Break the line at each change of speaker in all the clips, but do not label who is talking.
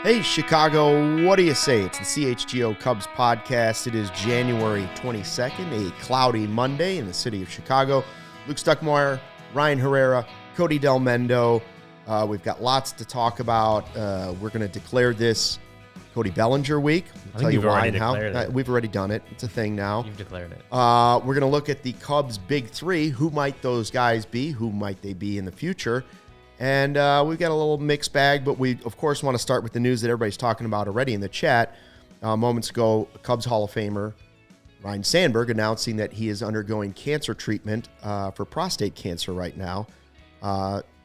Hey, Chicago, what do you say? It's the CHGO Cubs Podcast. It is January 22nd, a cloudy Monday in the city of Chicago. Luke Stuckmeyer, Ryan Herrera, Cody Delmendo. We've got lots to talk about. We're going to declare this Cody Bellinger week.
I think you've already declared it.
We've already done it. It's a thing now.
You've declared it.
We're going to look at the Cubs' big three. Who might those guys be? Who might they be in the future? And we've got a little mixed bag, but we, of course, want to start with the news that everybody's talking about already in the chat. Moments ago, Cubs Hall of Famer Ryne Sandberg announcing that he is undergoing cancer treatment for prostate cancer right now.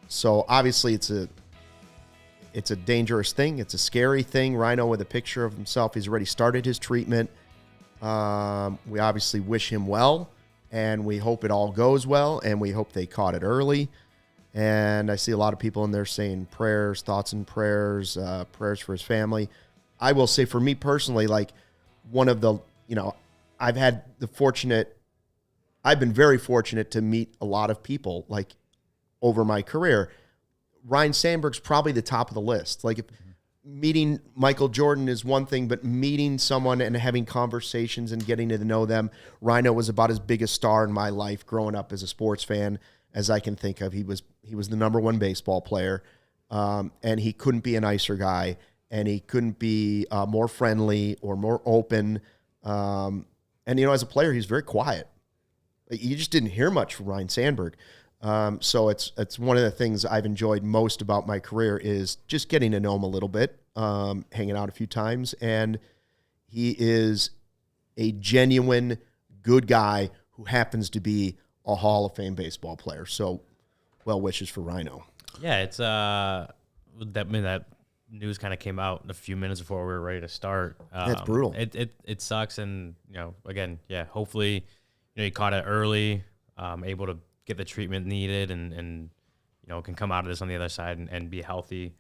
So obviously it's a dangerous thing. It's a scary thing. Rhino with a picture of himself. He's already started his treatment. We obviously wish him well, and we hope it all goes well, and we hope they caught it early. And I see a lot of people in there saying prayers, thoughts and prayers, prayers for his family. I will say for me personally, like one of the, I've been very fortunate to meet a lot of people like over my career. Ryne Sandberg's probably the top of the list. Like if meeting Michael Jordan is one thing, but meeting someone and having conversations and getting to know them. Rhino was about as big a star in my life growing up as a sports fan as I can think of. He was the number one baseball player, and he couldn't be a nicer guy, and he couldn't be more friendly or more open. And as a player, he's very quiet. You just didn't hear much from Ryne Sandberg. So it's one of the things I've enjoyed most about my career is just getting to know him a little bit, hanging out a few times, and he is a genuine good guy who happens to be a Hall of Fame baseball player. So, well wishes for Rhino.
Yeah, it's that news kind of came out a few minutes before we were ready to start.
It's brutal.
It sucks, and again, yeah. Hopefully, he caught it early, able to get the treatment needed, and can come out of this on the other side and be healthy.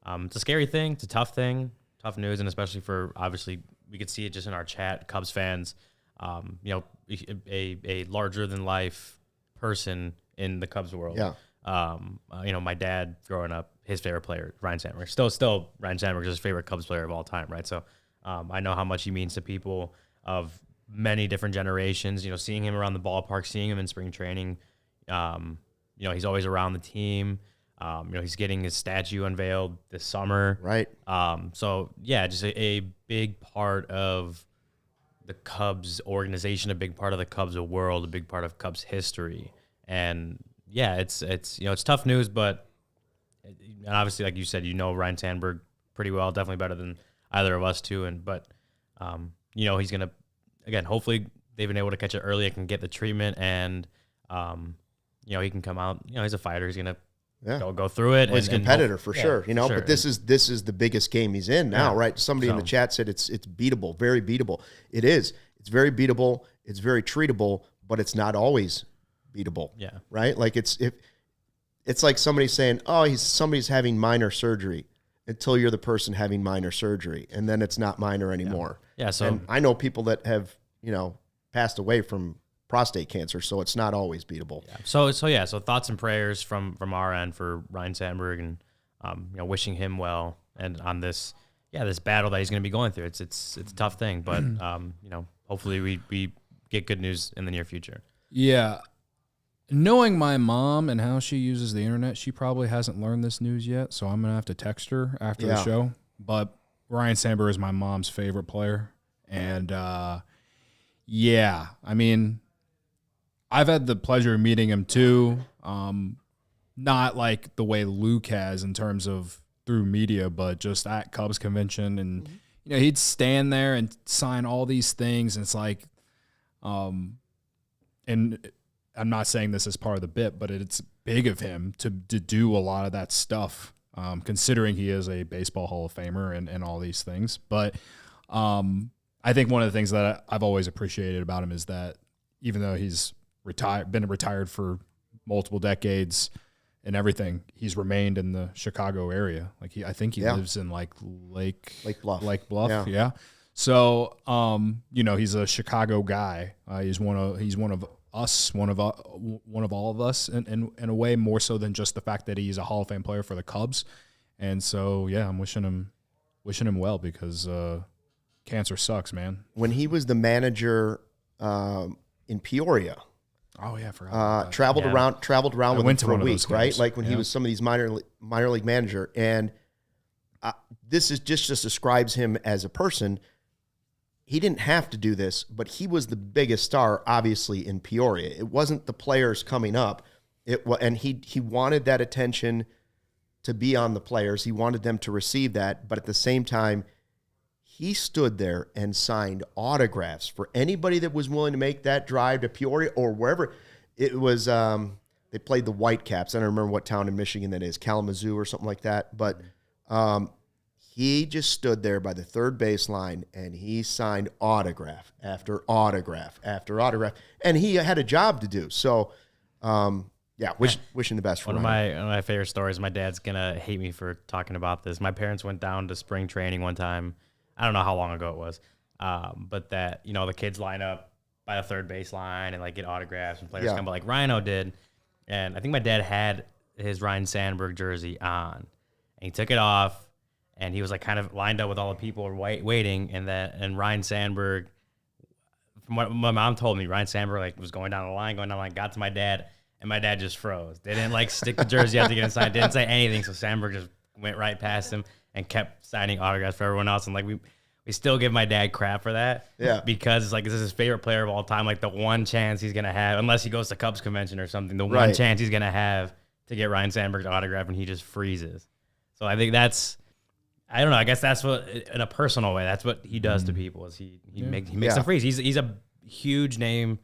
It's a scary thing. It's a tough thing, tough news, and especially for obviously we could see it just in our chat, Cubs fans. A larger than life person in the Cubs world.
Yeah.
My dad growing up, his favorite player, Ryne Sandberg. Still Ryne Sandberg is his favorite Cubs player of all time, right? So I know how much he means to people of many different generations. Seeing him around the ballpark, seeing him in spring training. He's always around the team. He's getting his statue unveiled this summer.
Right.
So yeah, just a big part of the Cubs organization, a big part of the Cubs world, a big part of Cubs history. And yeah, it's tough news, but obviously, like you said, Ryne Sandberg pretty well, definitely better than either of us too. But he's going to, again, hopefully they've been able to catch it early. It can get the treatment, and he can come out, he's a fighter. He's going to go through it.
Well, he's a competitor for sure,
sure.
But this is the biggest game he's in now, right? Somebody in the chat said it's beatable, very beatable. It is. It's very beatable. It's very treatable, but it's not always beatable.
Yeah.
Right? Like it's like somebody saying, "Oh, somebody's having minor surgery," until you're the person having minor surgery, and then it's not minor anymore.
Yeah. So
and I know people that have passed away from prostate cancer, so it's not always beatable.
Yeah. So thoughts and prayers from our end for Ryne Sandberg, and wishing him well, and on this battle that he's going to be going through. It's a tough thing, but hopefully we get good news in the near future.
Yeah. Knowing my mom and how she uses the internet, she probably hasn't learned this news yet, so I'm going to have to text her after the show. But Ryne Sandberg is my mom's favorite player, and I've had the pleasure of meeting him too. Not like the way Luke has in terms of through media, but just at Cubs convention. And, he'd stand there and sign all these things. And it's like, and I'm not saying this as part of the bit, but it's big of him to do a lot of that stuff considering he is a baseball Hall of Famer and all these things. But I think one of the things that I've always appreciated about him is that even though he's been retired for multiple decades and everything, he's remained in the Chicago area. Like I think he lives in like Lake Bluff. Yeah. So, he's a Chicago guy. He's one of us, one of all of us, in a way more so than just the fact that he's a Hall of Fame player for the Cubs. And so, yeah, I'm wishing him well because cancer sucks, man.
When he was the manager in Peoria.
Oh yeah, I forgot.
Traveled around with him for a week, right? Like when he was some of these minor league manager, and this is just describes him as a person. He didn't have to do this, but he was the biggest star, obviously, in Peoria. It wasn't the players coming up. And he wanted that attention to be on the players. He wanted them to receive that, but at the same time, he stood there and signed autographs for anybody that was willing to make that drive to Peoria or wherever. It was, they played the Whitecaps. I don't remember what town in Michigan that is, Kalamazoo or something like that. But he just stood there by the third baseline and he signed autograph after autograph after autograph. And he had a job to do. So, wishing the best for him.
One of my favorite stories, my dad's going to hate me for talking about this. My parents went down to spring training one time. I don't know how long ago it was, but that, the kids line up by the third baseline and like get autographs and players come, but like Rhino did. And I think my dad had his Ryne Sandberg jersey on and he took it off and he was like kind of lined up with all the people waiting. And Ryne Sandberg, from what my mom told me, Ryne Sandberg like was going down the line, got to my dad and my dad just froze. They didn't like stick the jersey out to get inside. Didn't say anything. So Sandberg just went right past him and kept signing autographs for everyone else. And like we still give my dad crap for that.
Yeah.
Because it's like this is his favorite player of all time. Like the one chance he's gonna have, unless he goes to Cubs convention or something, the one chance he's gonna have to get Ryne Sandberg's autograph, and he just freezes. So I think that's, I don't know, I guess that's what, in a personal way, that's what he does to people, is he makes them freeze. He's a huge name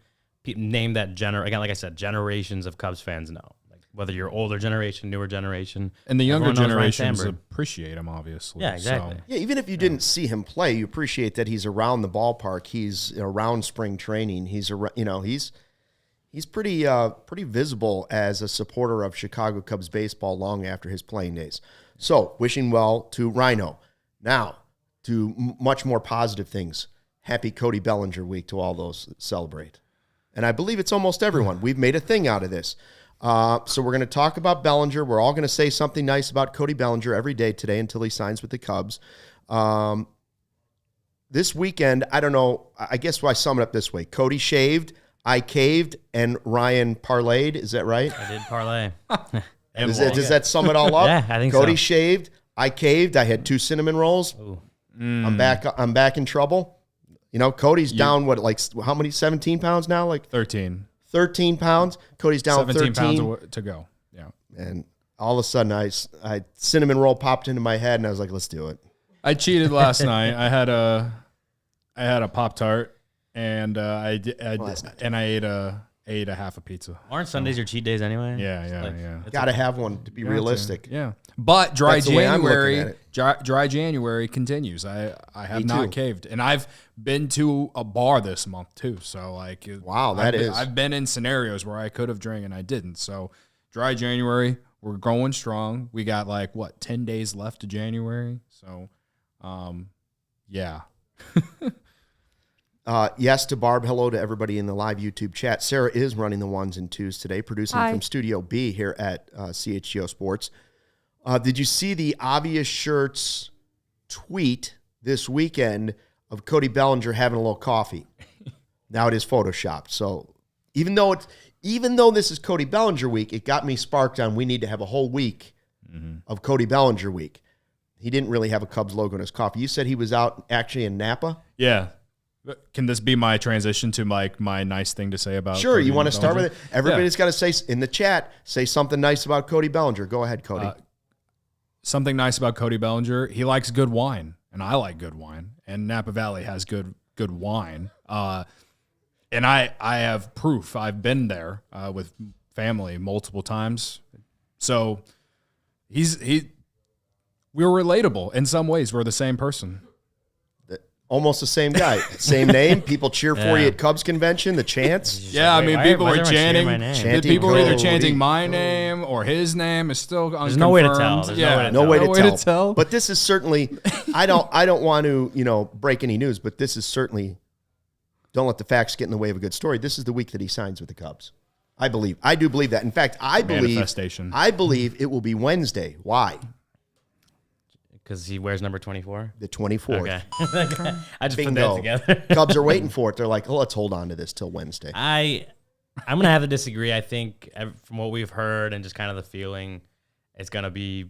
that again, like I said, generations of Cubs fans know. Whether you're older generation, newer generation.
And the younger generations appreciate him, obviously.
Yeah, exactly.
Yeah, even if you didn't see him play, you appreciate that he's around the ballpark. He's around spring training. He's pretty visible as a supporter of Chicago Cubs baseball long after his playing days. So, wishing well to Rhino. Now, to much more positive things. Happy Cody Bellinger week to all those that celebrate. And I believe it's almost everyone. We've made a thing out of this. So we're going to talk about Bellinger. We're all going to say something nice about Cody Bellinger every day today until he signs with the Cubs. This weekend, I don't know, I guess I sum it up this way. Cody shaved, I caved, and Ryan parlayed. Is that right?
I did parlay.
Does that sum it all up?
Yeah, I think
Cody
so.
shaved, I caved, I had 2 cinnamon rolls. I'm back in trouble. Cody's down, how many, 17 pounds now? Like
13
pounds. Cody's down 13
pounds to go. Yeah.
And all of a sudden, I cinnamon roll popped into my head, and I was like, let's do it.
I cheated last night. I had a Pop-Tart, and I ate a half a pizza.
Aren't Sundays your cheat days anyway?
Yeah.
Got to have one to be realistic.
Yeah. But dry
That's the way I'm looking at
January, dry January continues. I have not caved, and I've been to a bar this month too. So
wow, I've
been in scenarios where I could have drank and I didn't. So dry January, we're going strong. We got 10 days left of January. So, yeah.
Yes to Barb. Hello to everybody in the live YouTube chat. Sarah is running the 1s and 2s today, producing from Studio B here at CHGO Sports. Did you see the Obvious Shirts tweet this weekend of Cody Bellinger having a little coffee? Now it is photoshopped. So even though this is Cody Bellinger week, it got me sparked on we need to have a whole week of Cody Bellinger week. He didn't really have a Cubs logo in his coffee. You said he was out actually in Napa?
Yeah. Can this be my transition to my nice thing to say about
Sure,
Cody
you want to start with
Bellinger?
it? Everybody's got to say in the chat, say something nice about Cody Bellinger. Go ahead, Cody.
Something nice about Cody Bellinger. He likes good wine, and I like good wine. And Napa Valley has good wine. And I have proof. I've been there with family multiple times. So he's we're relatable in some ways. We're the same person.
Almost the same guy, same name. People cheer for you at Cubs convention. The chants.
Yeah, I mean, people were chanting. People were either chanting my name or his name. Is still unconfirmed.
There's no way to tell. There's
no way to tell. But this is certainly. I don't want to break any news, but this is certainly. Don't let the facts get in the way of a good story. This is the week that he signs with the Cubs. I do believe that. In fact, I believe it will be Wednesday. Why?
Because he wears number 24?
The 24th.
Okay. I just put that together.
Cubs are waiting for it. They're like, let's hold on to this till Wednesday.
I'm going to have to disagree. I think from what we've heard and just kind of the feeling, it's going to be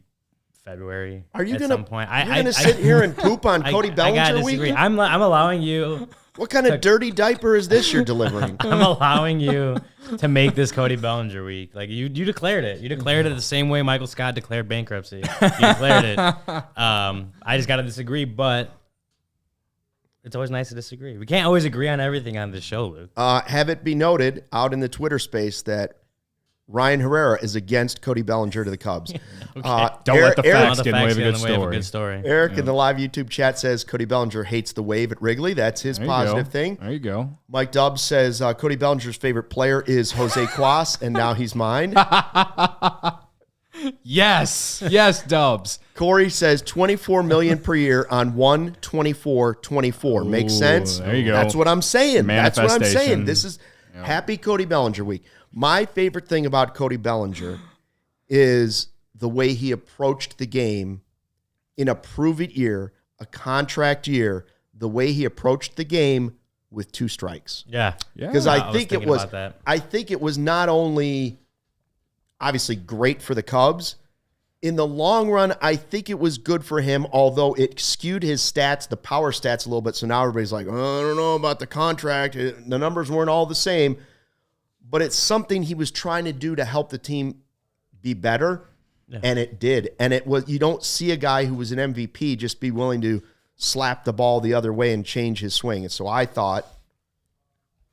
February.
Are you
at some point.
You're going to sit here and poop on Cody Bellinger
I gotta disagree.
week?
I'm allowing you.
What kind of dirty diaper is this you're delivering?
I'm allowing you to make this Cody Bellinger week. Like you declared it. You declared it the same way Michael Scott declared bankruptcy. You declared it. I just got to disagree, but it's always nice to disagree. We can't always agree on everything on this show, Luke.
Have it be noted out in the Twitter space that Ryan Herrera is against Cody Bellinger to the Cubs.
Okay.
Don't let the facts get in the way of a good story.
Eric in the live YouTube chat says Cody Bellinger hates the wave at Wrigley. That's his positive thing.
There you go.
Mike Dubbs says Cody Bellinger's favorite player is Jose Cuas, and now he's mine.
Yes, Dubbs.
Corey says $24 million per year on 1/24/24. Makes sense.
There you go.
That's what I'm saying. That's what I'm saying.
Manifestation.
This is happy Cody Bellinger week. My favorite thing about Cody Bellinger is the way he approached the game in a prove-it year, a contract year, the way he approached the game with 2 strikes.
Yeah.
Because I think it was not only obviously great for the Cubs. In the long run, I think it was good for him, although it skewed his stats, the power stats a little bit. So now everybody's like, oh, I don't know about the contract. The numbers weren't all the same. But it's something he was trying to do to help the team be better, and it did. And it was, you don't see a guy who was an MVP just be willing to slap the ball the other way and change his swing. And so I thought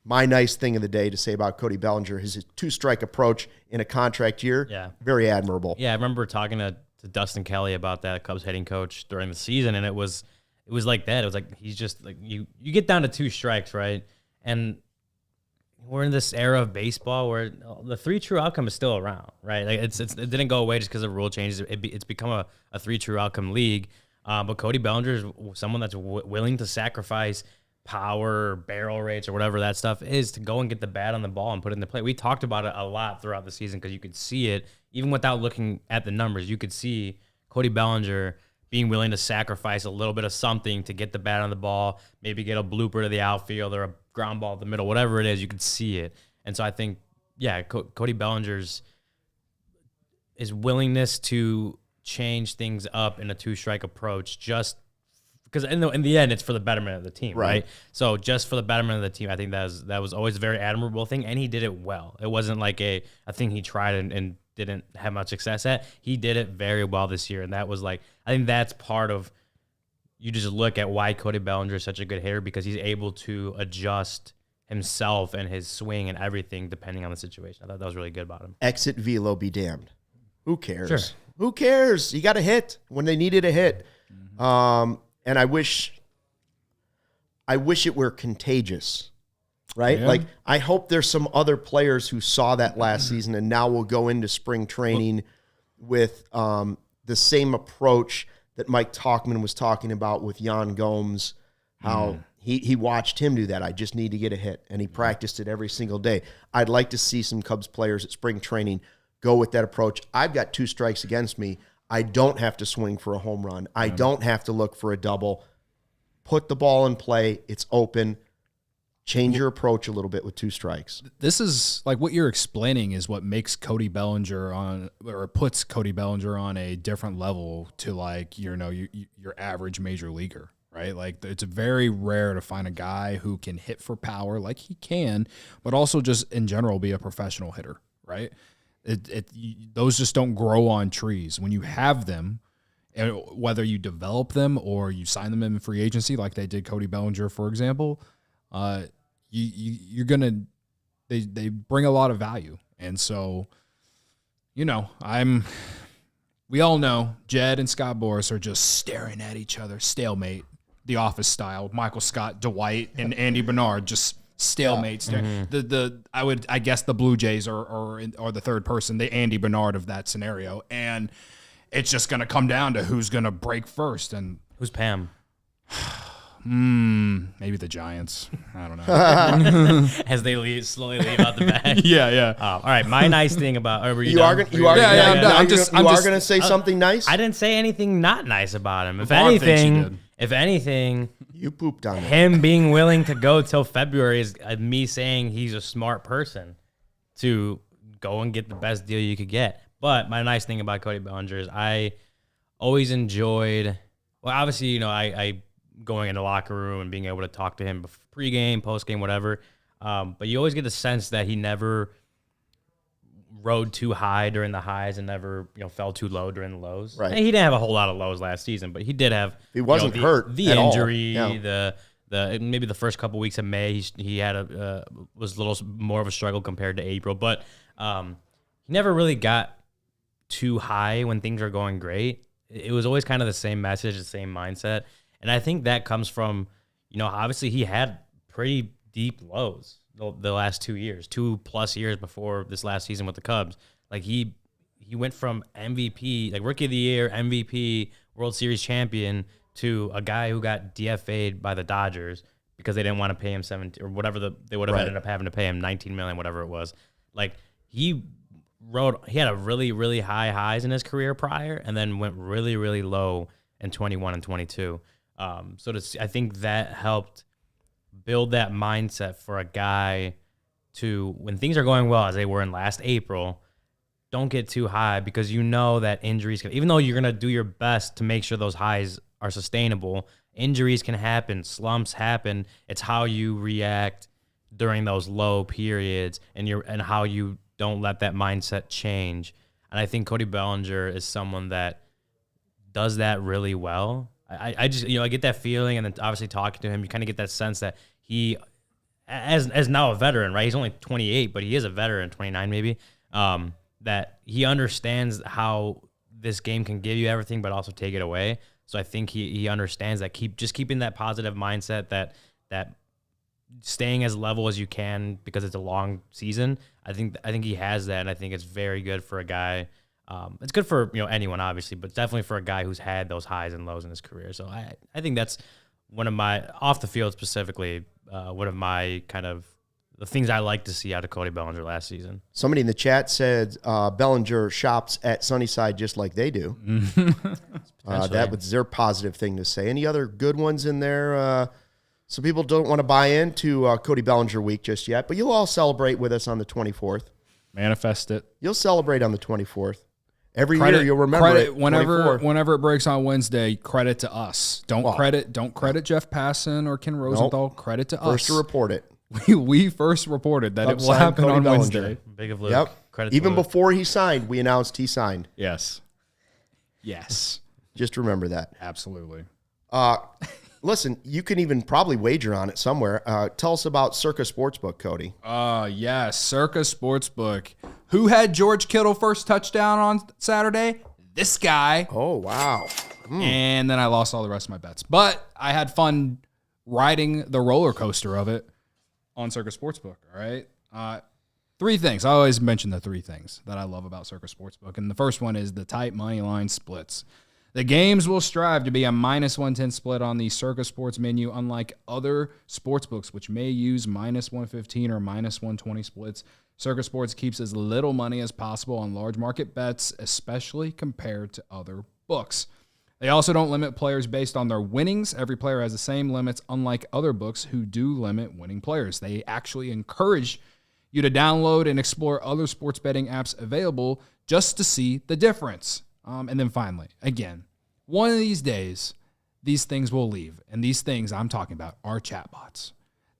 my nice thing of the day to say about Cody Bellinger is his 2-strike approach in a contract year. Very admirable.
Yeah, I remember talking to Dustin Kelly about that, Cubs hitting coach, during the season, and it was like that. It was like he's just like you get down to 2 strikes, right? And we're in this era of baseball where the 3 true outcome is still around, right? Like it didn't go away just because of rule changes. It's become a 3 true outcome league. But Cody Bellinger is someone that's willing to sacrifice power, barrel rates, or whatever that stuff is to go and get the bat on the ball and put it in the play. We talked about it a lot throughout the season because you could see it even without looking at the numbers. You could see Cody Bellinger being willing to sacrifice a little bit of something to get the bat on the ball, maybe get a blooper to the outfield or a ground ball at the middle, whatever it is, you could see it. And so I think, Cody Bellinger's his willingness to change things up in a 2-strike approach, just because in the end, it's for the betterment of the team, right? So just for the betterment of the team, I think that was always a very admirable thing, and he did it well. It wasn't like a thing he tried and didn't have much success at. He did it very well this year, and that was like, I think that's part of, you just look at why Cody Bellinger is such a good hitter, because he's able to adjust himself and his swing and everything depending on the situation. I thought that was really good about him.
Exit velo be damned. Who cares?
Sure.
Who cares? You got a hit when they needed a hit. And I wish it were contagious, right?
Yeah.
Like, I hope there's some other players who saw that last season and now will go into spring training with the same approach that Mike Tauchman was talking about with Yan Gomes, how he watched him do that. I just need to get a hit, and he practiced it every single day. I'd like to see some Cubs players at spring training go with that approach. I've got 2 strikes against me. I don't have to swing for a home run. I don't have to look for a double. Put the ball in play. It's open. Change your approach a little bit with 2 strikes.
This is like what you're explaining is what makes Cody Bellinger puts Cody Bellinger on a different level to, like, your average major leaguer, right? Like, it's very rare to find a guy who can hit for power like he can, but also just in general be a professional hitter, right? Those just don't grow on trees. When you have them, whether you develop them or you sign them in free agency, like they did Cody Bellinger, for example, they bring a lot of value. And so, I'm we all know Jed and Scott Boras are just staring at each other, stalemate, The Office style. Michael Scott, Dwight, and Andy Bernard just stalemate. I guess the Blue Jays are the third person, the Andy Bernard of that scenario, and it's just going to come down to who's going to break first. And
who's Pam?
Maybe the Giants. I don't know.
As they slowly leave out the bag.
Yeah.
All right. My nice thing about
you are going to say something nice.
I didn't say anything not nice about him. If anything,
you pooped on
him being willing to go till February is me saying he's a smart person to go and get the best deal you could get. But my nice thing about Cody Bellinger is I always enjoyed. Well, obviously, I going in the locker room and being able to talk to him pregame, postgame, whatever. But you always get the sense that he never rode too high during the highs and never fell too low during the lows.
Right.
And he didn't have a whole lot of lows last season, but he did have.
He wasn't hurt.
The
at
injury,
all. Yeah.
the maybe the first couple weeks of May, he had was a little more of a struggle compared to April, but he never really got too high when things are going great. It was always kind of the same message, the same mindset. And I think that comes from, obviously he had pretty deep lows the last 2 years, 2+ years before this last season with the Cubs. Like he went from MVP, like Rookie of the Year, MVP, World Series champion, to a guy who got DFA'd by the Dodgers because they didn't want to pay him 17 or whatever they would have ended up having to pay him $19 million, whatever it was. Like he had a really, really high highs in his career prior and then went really, really low in 21 and 22. I think that helped build that mindset for a guy to, when things are going well, as they were in last April, don't get too high because that injuries can, even though you're going to do your best to make sure those highs are sustainable, injuries can happen, slumps happen. It's how you react during those low periods and how you don't let that mindset change. And I think Cody Bellinger is someone that does that really well. I just, I get that feeling, and then obviously talking to him, you kind of get that sense that he, as now a veteran, right? He's only 28, but he is a veteran, 29 maybe, that he understands how this game can give you everything, but also take it away. So I think he understands that keeping that positive mindset, that staying as level as you can because it's a long season. I think he has that, and I think it's very good for a guy. It's good for anyone, obviously, but definitely for a guy who's had those highs and lows in his career. So I think that's one of my, off the field specifically, one of my kind of the things I like to see out of Cody Bellinger last season. Somebody
in the chat said Bellinger shops at Sunnyside just like they do. That was their positive thing to say. Any other good ones in there? Some people don't want to buy into Cody Bellinger week just yet, but you'll all celebrate with us on the 24th.
Manifest it.
You'll celebrate on the 24th. Every year you'll remember it.
Whenever it breaks on Wednesday, credit to us. Don't credit Jeff Passan or Ken Rosenthal. Nope. Credit to us.
First to report it.
We first reported that it will happen on Wednesday.
Big of Luke.
Yep.
Credit
even before he signed, we announced he signed.
Yes.
Just remember that.
Absolutely.
Listen, you can even probably wager on it somewhere. Tell us about CIRCA Sportsbook, Cody.
Yes, CIRCA Sportsbook. Who had George Kittle first touchdown on Saturday? This guy.
Oh, wow.
And then I lost all the rest of my bets. But I had fun riding the roller coaster of it on CIRCA Sportsbook, all right? Three things. I always mention the three things that I love about CIRCA Sportsbook. And the first one is the tight money line splits. The games will strive to be a -110 split on the CIRCA Sports menu, unlike other sportsbooks, which may use -115 or -120 splits. CIRCA Sports keeps as little money as possible on large market bets, especially compared to other books. They also don't limit players based on their winnings. Every player has the same limits, unlike other books who do limit winning players. They actually encourage you to download and explore other sports betting apps available just to see the difference. And then finally, again, one of these days, these things will leave. And these things I'm talking about are chatbots.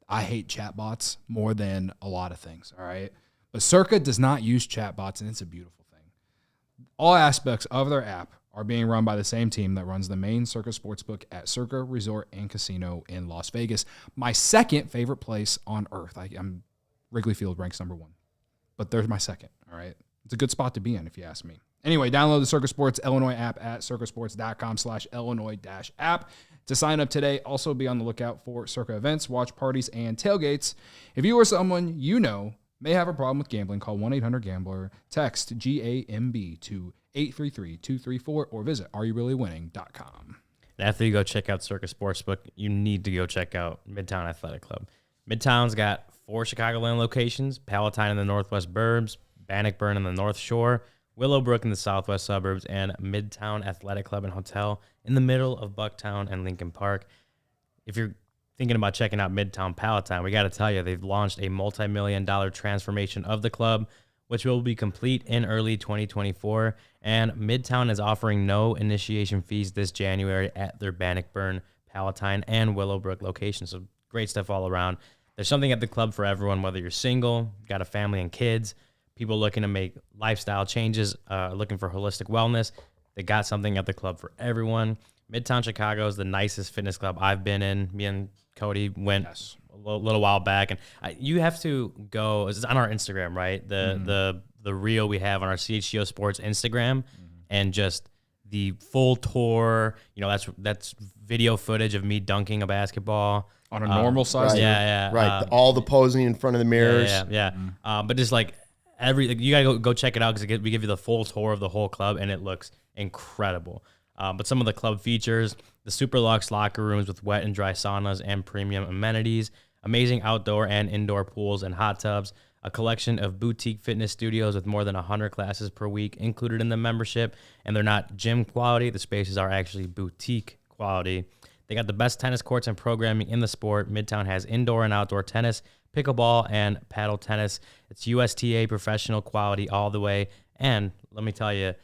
I hate chatbots more than a lot of things, all right? But CIRCA does not use chatbots, and it's a beautiful thing. All aspects of their app are being run by the same team that runs the main CIRCA Sportsbook at CIRCA Resort and Casino in Las Vegas. My second favorite place on earth. Wrigley Field ranks number one. But there's my second, all right? It's a good spot to be in, if you ask me. Anyway, download the CIRCA Sports Illinois app at circasports.com/Illinois-app to sign up today. Also be on the lookout for CIRCA events, watch parties, and tailgates. If you or someone you know may have a problem with gambling, call 1-800-GAMBLER, text GAMB to 833-234, or visit areyourreallywinning.com.
After you go check out CIRCA Sportsbook, you need to go check out Midtown Athletic Club. Midtown's got 4 Chicagoland locations: Palatine in the Northwest Burbs, Bannockburn in the North Shore, Willowbrook in the Southwest Suburbs, and Midtown Athletic Club and Hotel in the middle of Bucktown and Lincoln Park. If you're thinking about checking out Midtown Palatine, we got to tell you, they've launched a multi-million-dollar transformation of the club, which will be complete in early 2024. And Midtown is offering no initiation fees this January at their Bannockburn, Palatine, and Willowbrook locations. So great stuff all around. There's something at the club for everyone, whether you're single, got a family and kids, people looking to make lifestyle changes, looking for holistic wellness. They got something at the club for everyone. Midtown Chicago is the nicest fitness club I've been in. Me and Cody went a little while back, and you have to go. It's on our Instagram, right? The reel we have on our CHGO Sports Instagram, and just the full tour. You know, that's video footage of me dunking a basketball
on a normal size.
Right.
Yeah.
Right. All the posing in front of the mirrors.
Yeah. But just like you gotta go check it out, because we give you the full tour of the whole club, and it looks incredible. But some of the club features: the super luxe locker rooms with wet and dry saunas and premium amenities, amazing outdoor and indoor pools and hot tubs, a collection of boutique fitness studios with more than 100 classes per week included in the membership. And they're not gym quality. The spaces are actually boutique quality. They got the best tennis courts and programming in the sport. Midtown has indoor and outdoor tennis, pickleball, and paddle tennis. It's USTA professional quality all the way. And let me tell you,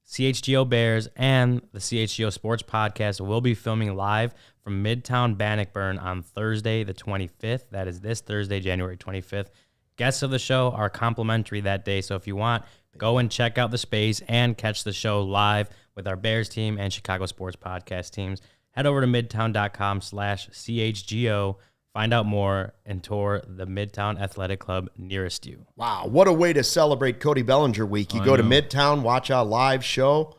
CHGO Bears and the CHGO Sports Podcast will be filming live from Midtown Bannockburn on Thursday, the 25th. That is this Thursday, January 25th. Guests of the show are complimentary that day, so if you want, go and check out the space and catch the show live with our Bears team and Chicago Sports Podcast teams. Head over to midtown.com/CHGO. Find out more and tour the Midtown Athletic Club nearest you.
Wow, what a way to celebrate Cody Bellinger week. You go to Midtown, watch a live show.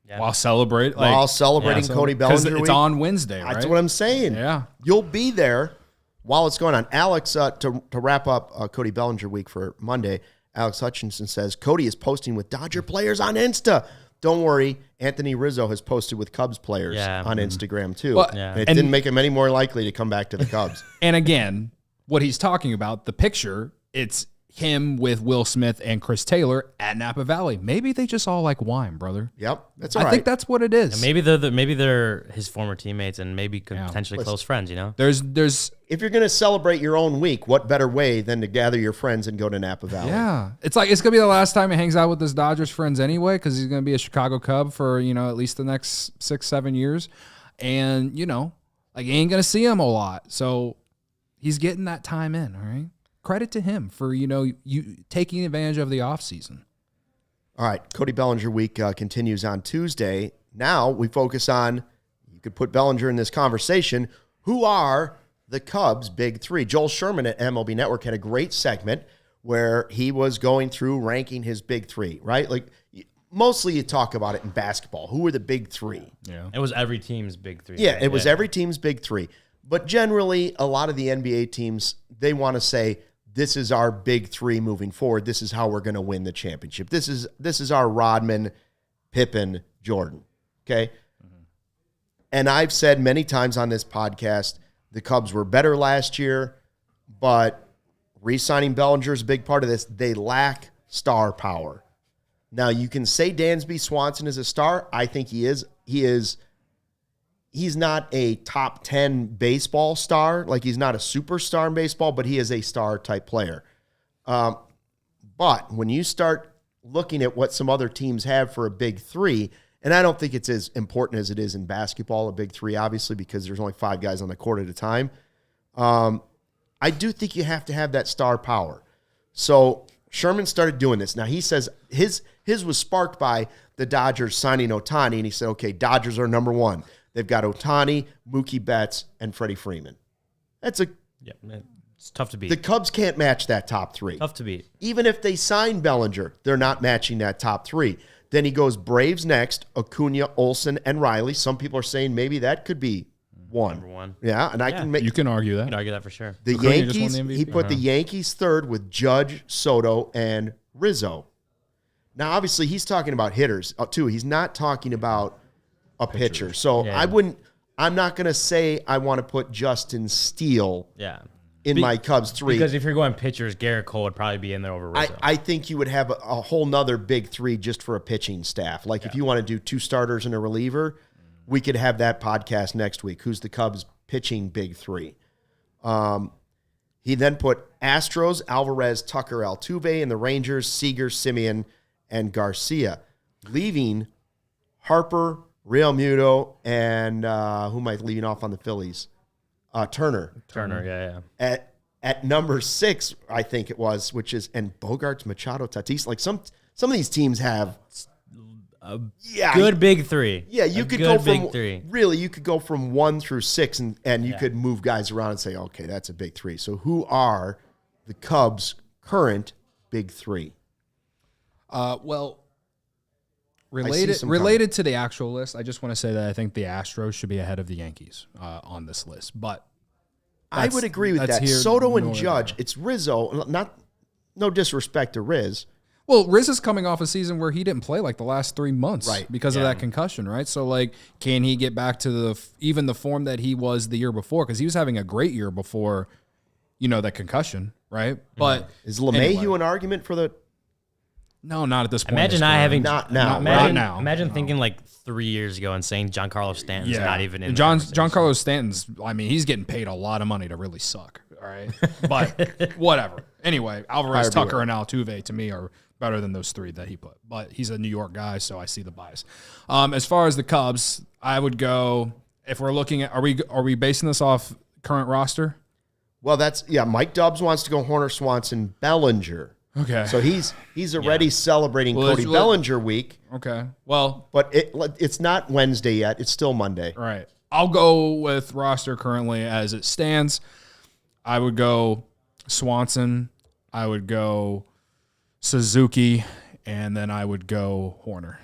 Yeah.
While celebrating
Cody Bellinger week.
It's on Wednesday, right?
That's what I'm saying.
Yeah.
You'll be there while it's going on. Alex, to wrap up Cody Bellinger week for Monday, Alex Hutchinson says, Cody is posting with Dodger players on Insta. Don't worry, Anthony Rizzo has posted with Cubs players on Instagram too.
Well,
and it didn't make him any more likely to come back to the Cubs.
And again, what he's talking about, the picture, it's him with Will Smith and Chris Taylor at Napa Valley. Maybe they just all like wine, brother.
Yep, that's all right.
I think that's what it is.
And maybe they're his former teammates, and maybe potentially close friends. You know,
there's
if you're going to celebrate your own week, what better way than to gather your friends and go to Napa Valley?
Yeah, it's gonna be the last time he hangs out with his Dodgers friends anyway, because he's gonna be a Chicago Cub for at least the next 6-7 years, and he ain't gonna see him a lot, so he's getting that time in. All right. Credit to him for, you taking advantage of the offseason.
All right, Cody Bellinger week continues on Tuesday. Now we focus on, you could put Bellinger in this conversation, who are the Cubs' big three? Joel Sherman at MLB Network had a great segment where he was going through ranking his big three, right? Like, mostly you talk about it in basketball. Who are the big three?
Yeah. It was every team's big three.
Yeah, it was every team's big three. But generally, a lot of the NBA teams, they want to say, this is our big three moving forward. This is how we're going to win the championship. This is our Rodman, Pippen, Jordan. Okay? Mm-hmm. And I've said many times on this podcast, the Cubs were better last year, but re-signing Bellinger is a big part of this. They lack star power. Now, you can say Dansby Swanson is a star. I think he is. He's not a top 10 baseball star. Like, he's not a superstar in baseball, but he is a star-type player. But when you start looking at what some other teams have for a big three, and I don't think it's as important as it is in basketball, a big three, obviously, because there's only 5 guys on the court at a time. I do think you have to have that star power. So Sherman started doing this. Now, he says his was sparked by the Dodgers signing Ohtani, and he said, okay, Dodgers are number one. They've got Ohtani, Mookie Betts, and Freddie Freeman. It's
tough to beat.
The Cubs can't match that top three.
Tough to beat.
Even if they sign Bellinger, they're not matching that top three. Then he goes Braves next, Acuna, Olsen, and Riley. Some people are saying maybe that could be one.
Number one.
Yeah, and I can make
You can argue that.
You can argue that for sure.
the
Acuna just
Yankees.
won the MVP.
He put the Yankees third with Judge, Soto, and Rizzo. Now, obviously, he's talking about hitters too. He's not talking about a pitcher. So
Yeah.
I'm not going to say I want to put Justin Steele
Yeah.
in my Cubs 3.
Because if you're going pitchers, Garrett Cole would probably be in there over Rizzo.
I think you would have a whole nother big 3 just for a pitching staff. Like if you want to do 2 starters and a reliever, we could have that podcast next week. Who's the Cubs pitching big 3? He then put Astros, Alvarez, Tucker, Altuve, and the Rangers, Seager, Simeon, and Garcia, leaving Harper, Real Muto, and who am I leaving off on the Phillies? Turner.
Yeah.
At number 6, I think it was, which is, and Bogarts, Machado, Tatis. Like some of these teams have
Good big 3.
Yeah, you could go from
big 3.
really, you could go from 1 through 6, and you could move guys around and say, okay, that's a big 3. So who are the Cubs' current big 3?
Well, related to the actual list, I just want to say that I think the Astros should be ahead of the Yankees on this list. But
I would agree with that. Soto and Judge, it's Rizzo. No disrespect to Riz.
Well, Riz is coming off a season where he didn't play like the last 3 months because of that concussion, right? So, like, can he get back to even the form that he was the year before? Because he was having a great year before, that concussion, right? But
is LeMahieu an argument for the?
No, not at this point.
Imagine not having
not now.
Not now.
Imagine thinking like 3 years ago and saying Giancarlo Stanton's not even in.
Giancarlo Stanton's. I mean, he's getting paid a lot of money to really suck. All right, but whatever. Anyway, Alvarez, Tucker, and Altuve to me are better than those 3 that he put. But he's a New York guy, so I see the bias. As far as the Cubs, I would go. If we're looking at, are we basing this off current roster?
Well, Mike Dubs wants to go Horner, Swanson, Bellinger.
Okay.
So he's already celebrating Cody Bellinger week.
Okay. Well,
but it's not Wednesday yet. It's still Monday.
Right. I'll go with roster currently as it stands. I would go Swanson. I would go Suzuki, and then I would go Horner.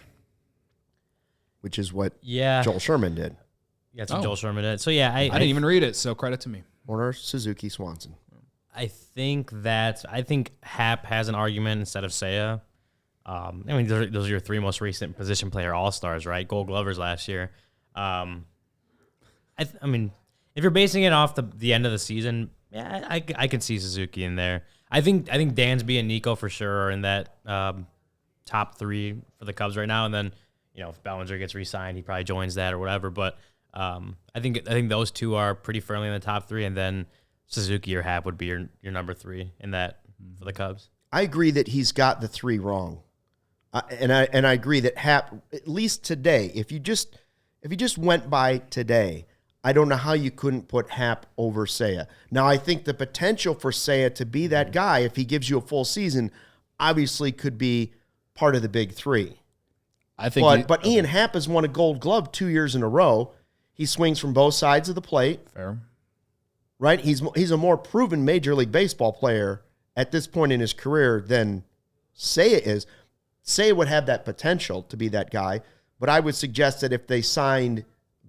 Which is what Joel Sherman did.
Yeah, that's what Joel Sherman did. So, yeah.
I didn't even read it, so credit to me.
Horner, Suzuki, Swanson.
I think Happ has an argument instead of Seiya. I mean, those are your 3 most recent position player all-stars, right? Gold Glovers last year. I mean, if you're basing it off the end of the season, yeah, I can see Suzuki in there. I think Dansby and Nico for sure are in that top 3 for the Cubs right now. And then, if Bellinger gets re-signed, he probably joins that or whatever. But I think those 2 are pretty firmly in the top 3, and then Suzuki or Happ would be your number 3 in that for the Cubs.
I agree that he's got the 3 wrong, and I agree that Happ, at least today, if you just went by today, I don't know how you couldn't put Happ over Seiya. Now, I think the potential for Seiya to be that guy, if he gives you a full season, obviously could be part of the big 3.
I think,
but Ian Happ has won a Gold Glove 2 years in a row. He swings from both sides of the plate.
Fair.
Right? He's a more proven Major League Baseball player at this point in his career than Seiya is. Seiya would have that potential to be that guy, but I would suggest that if they signed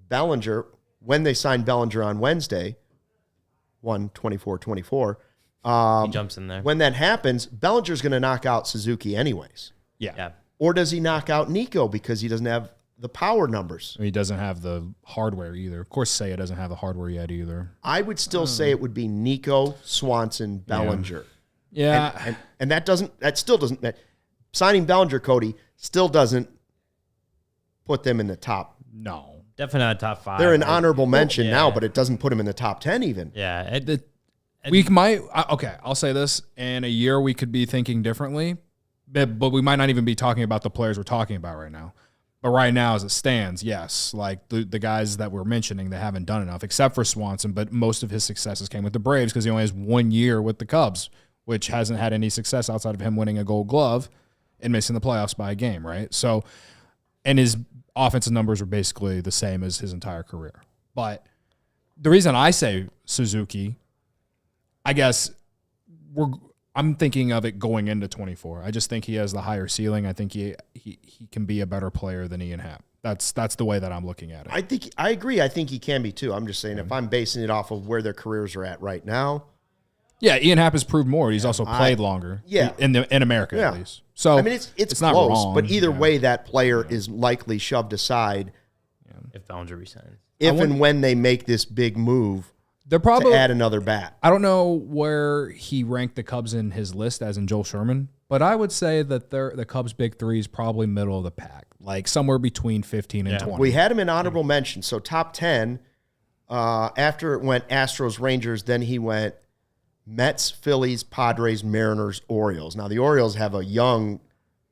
Bellinger, when they signed Bellinger on Wednesday, 1/24/24,
he jumps in there.
When that happens, Bellinger's going to knock out Suzuki anyways.
Yeah.
Or does he knock out Nico because he doesn't have the power numbers?
He doesn't have the hardware either. Of course, Seiya doesn't have the hardware yet either.
I would still say it would be Nico, Swanson, Bellinger.
Yeah.
And that still doesn't, signing Bellinger, Cody, still doesn't put them in the top.
No.
Definitely not top 5.
They're an honorable mention now, but it doesn't put them in the top 10 even.
Yeah.
We might, I'll say this. In a year, we could be thinking differently, but we might not even be talking about the players we're talking about right now. But right now, as it stands, yes, like the guys that we're mentioning, they haven't done enough, except for Swanson, but most of his successes came with the Braves because he only has 1 year with the Cubs, which hasn't had any success outside of him winning a Gold Glove and missing the playoffs by a game, right? So, and his offensive numbers are basically the same as his entire career. But the reason I say Suzuki, I guess I'm thinking of it going into 24. I just think he has the higher ceiling. I think he can be a better player than Ian Happ. That's the way that I'm looking at it.
I agree. I think he can be too. I'm just saying if I'm basing it off of where their careers are at right now.
Yeah, Ian Happ has proved more. He's also played longer.
Yeah.
In America at least. So
I mean it's
not
close,
wrong.
but either way that player is likely shoved aside
If Bellinger resigns.
if and when they make this big move
they're probably
to add another bat.
I don't know where he ranked the Cubs in his list as in Joel Sherman, but I would say that the Cubs' big three is probably middle of the pack, like somewhere between 15 and 20.
We had him in honorable mention, so top 10. After it went Astros, Rangers, then he went Mets, Phillies, Padres, Mariners, Orioles. Now, the Orioles have a young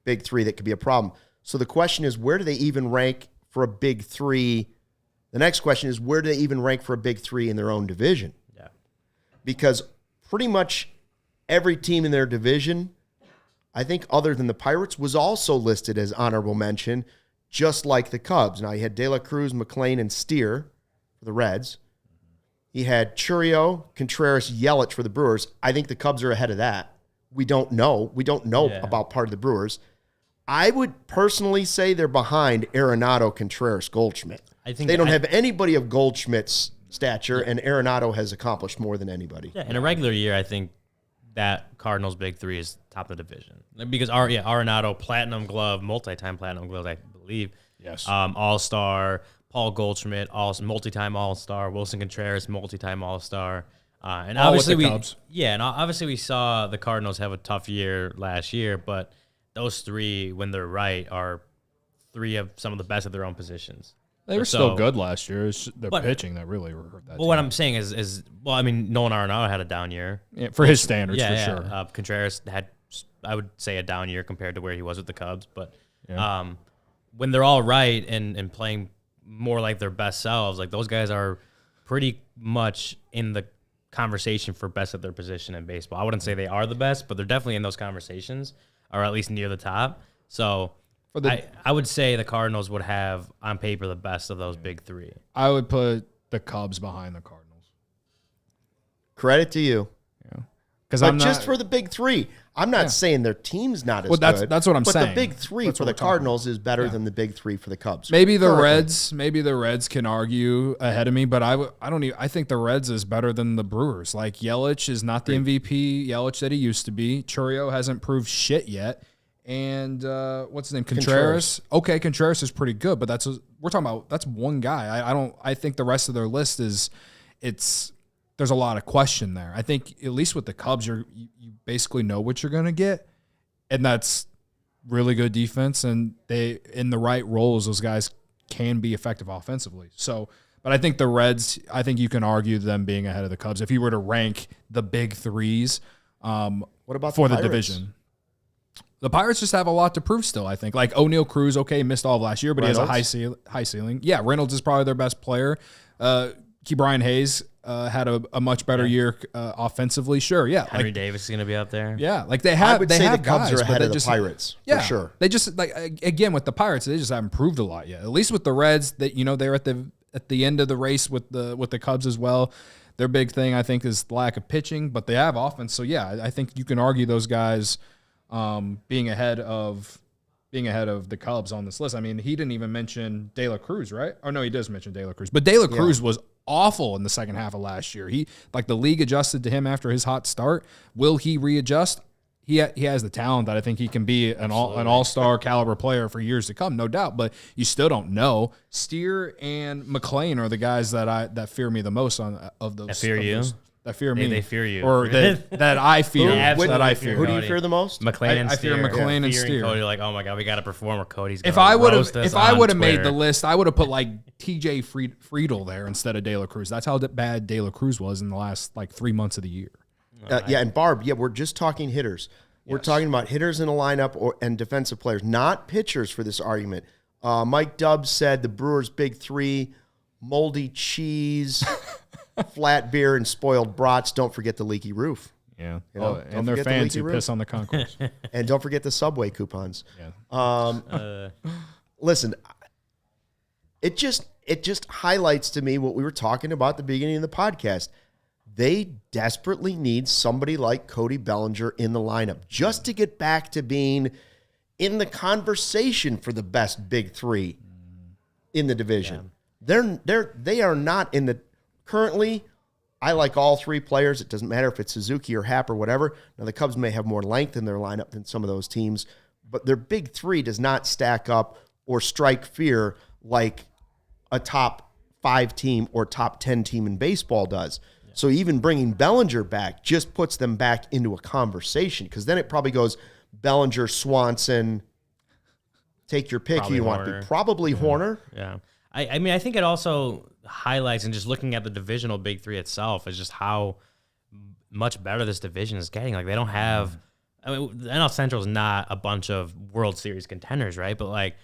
big three that could be a problem. So the question is, where do they even rank for a big three? The next question is, where do they even rank for a big three in their own division?
Yeah.
Because pretty much every team in their division, I think other than the Pirates, was also listed as honorable mention, just like the Cubs. Now, he had De La Cruz, McClain, and Steer for the Reds. He had Churio, Contreras, Yelich for the Brewers. I think the Cubs are ahead of that. We don't know. We don't know about part of the Brewers. I would personally say they're behind Arenado, Contreras, Goldschmidt. I think they don't have anybody of Goldschmidt's stature, and Arenado has accomplished more than anybody.
Yeah, in a regular year, I think that Cardinals' big three is top of the division. Because Arenado, platinum glove, multi-time platinum glove, I believe.
Yes.
All-Star, Paul Goldschmidt, multi-time All-Star, Wilson Contreras, multi-time All-Star. And
all
obviously
with the Cubs.
And obviously we saw the Cardinals have a tough year last year, but those three, when they're right, are three of some of the best at their own positions.
They were still good last year. It's their pitching that really hurt that team.
What I'm saying is Nolan Arenado had a down year.
Yeah, for his standards, for sure.
Contreras had, I would say, a down year compared to where he was with the Cubs. But when they're all right and playing more like their best selves, like those guys are pretty much in the conversation for best at their position in baseball. I wouldn't say they are the best, but they're definitely in those conversations, or at least near the top. So I would say the Cardinals would have, on paper, the best of those big three.
I would put the Cubs behind the Cardinals.
Credit to you.
Yeah.
But just for the big three. I'm not saying their team's not as good.
That's what I'm saying.
But the big three for the Cardinals is better than the big three for the Cubs.
Maybe the Reds can argue ahead of me, but I think the Reds is better than the Brewers. Like Yelich is not the MVP Yelich that he used to be. Churio hasn't proved shit yet. And what's his name? Contreras. Okay, Contreras is pretty good, but we're talking about that's one guy. I think the rest of their list there's a lot of question there. I think at least with the Cubs, you basically know what you're going to get, and that's really good defense. And they in the right roles, those guys can be effective offensively. So, but I think the Reds, I think you can argue them being ahead of the Cubs if you were to rank the big threes.
What about
for
the
the division? The Pirates just have a lot to prove still, I think. Like O'Neal Cruz, missed all of last year, but Reynolds. He has a high ceiling. Yeah, Reynolds is probably their best player. Brian Hayes had a much better year offensively. Sure, yeah.
Henry Davis is going to be up there.
Yeah, like they have.
I would say the Cubs
guys,
are ahead of the Pirates for sure.
They just again with the Pirates, they just haven't proved a lot yet. At least with the Reds, that they're at the end of the race with the Cubs as well. Their big thing, I think, is lack of pitching, but they have offense. So yeah, I think you can argue those guys being ahead of the Cubs on this list. I mean, he didn't even mention De La Cruz, right? Oh no, he does mention De La Cruz, but De La Cruz was awful in the second half of last year. He the league adjusted to him after his hot start. Will he readjust? He has the talent that I think he can be an all-star caliber player for years to come, no doubt. But you still don't know. Steer and McClain are the guys that fear me the most of those.
That fear you.
That fear me.
They fear you.
Or that I fear.
That I fear.
Who do you fear the most?
McClain and Steer.
I fear McClain and Steer.
Cody, like, oh my God, we got to perform or Cody's going
to roast us. If I would have made the list, I would have put like TJ Friedel there instead of De La Cruz. That's how bad De La Cruz was in the last 3 months of the year.
And Barb, we're just talking hitters. We're talking about hitters in a lineup and defensive players, not pitchers for this argument. Mike Dubbs said the Brewers' big three, moldy cheese, flat beer, and spoiled brats. Don't forget the leaky roof.
Yeah. And their fans who piss on the concourse.
And don't forget the Subway coupons.
Yeah.
Listen, it just highlights to me what we were talking about at the beginning of the podcast. they desperately need somebody like Cody Bellinger in the lineup just to get back to being in the conversation for the best big three in the division. They are not in the currently. I like all three players. It doesn't matter if it's Suzuki or Happ or whatever. Now, the Cubs may have more length in their lineup than some of those teams, but their big three does not stack up or strike fear like a top 5 team or top 10 team in baseball does. Yeah. So even bringing Bellinger back just puts them back into a conversation, because then it probably goes Bellinger, Swanson, take your pick.
Probably
who you want to be. Probably Horner.
Yeah. I mean, I think it also highlights, and just looking at the divisional big three itself, is just how much better this division is getting. Like, they don't have, I mean, the NL Central is not a bunch of World Series contenders, right? But like,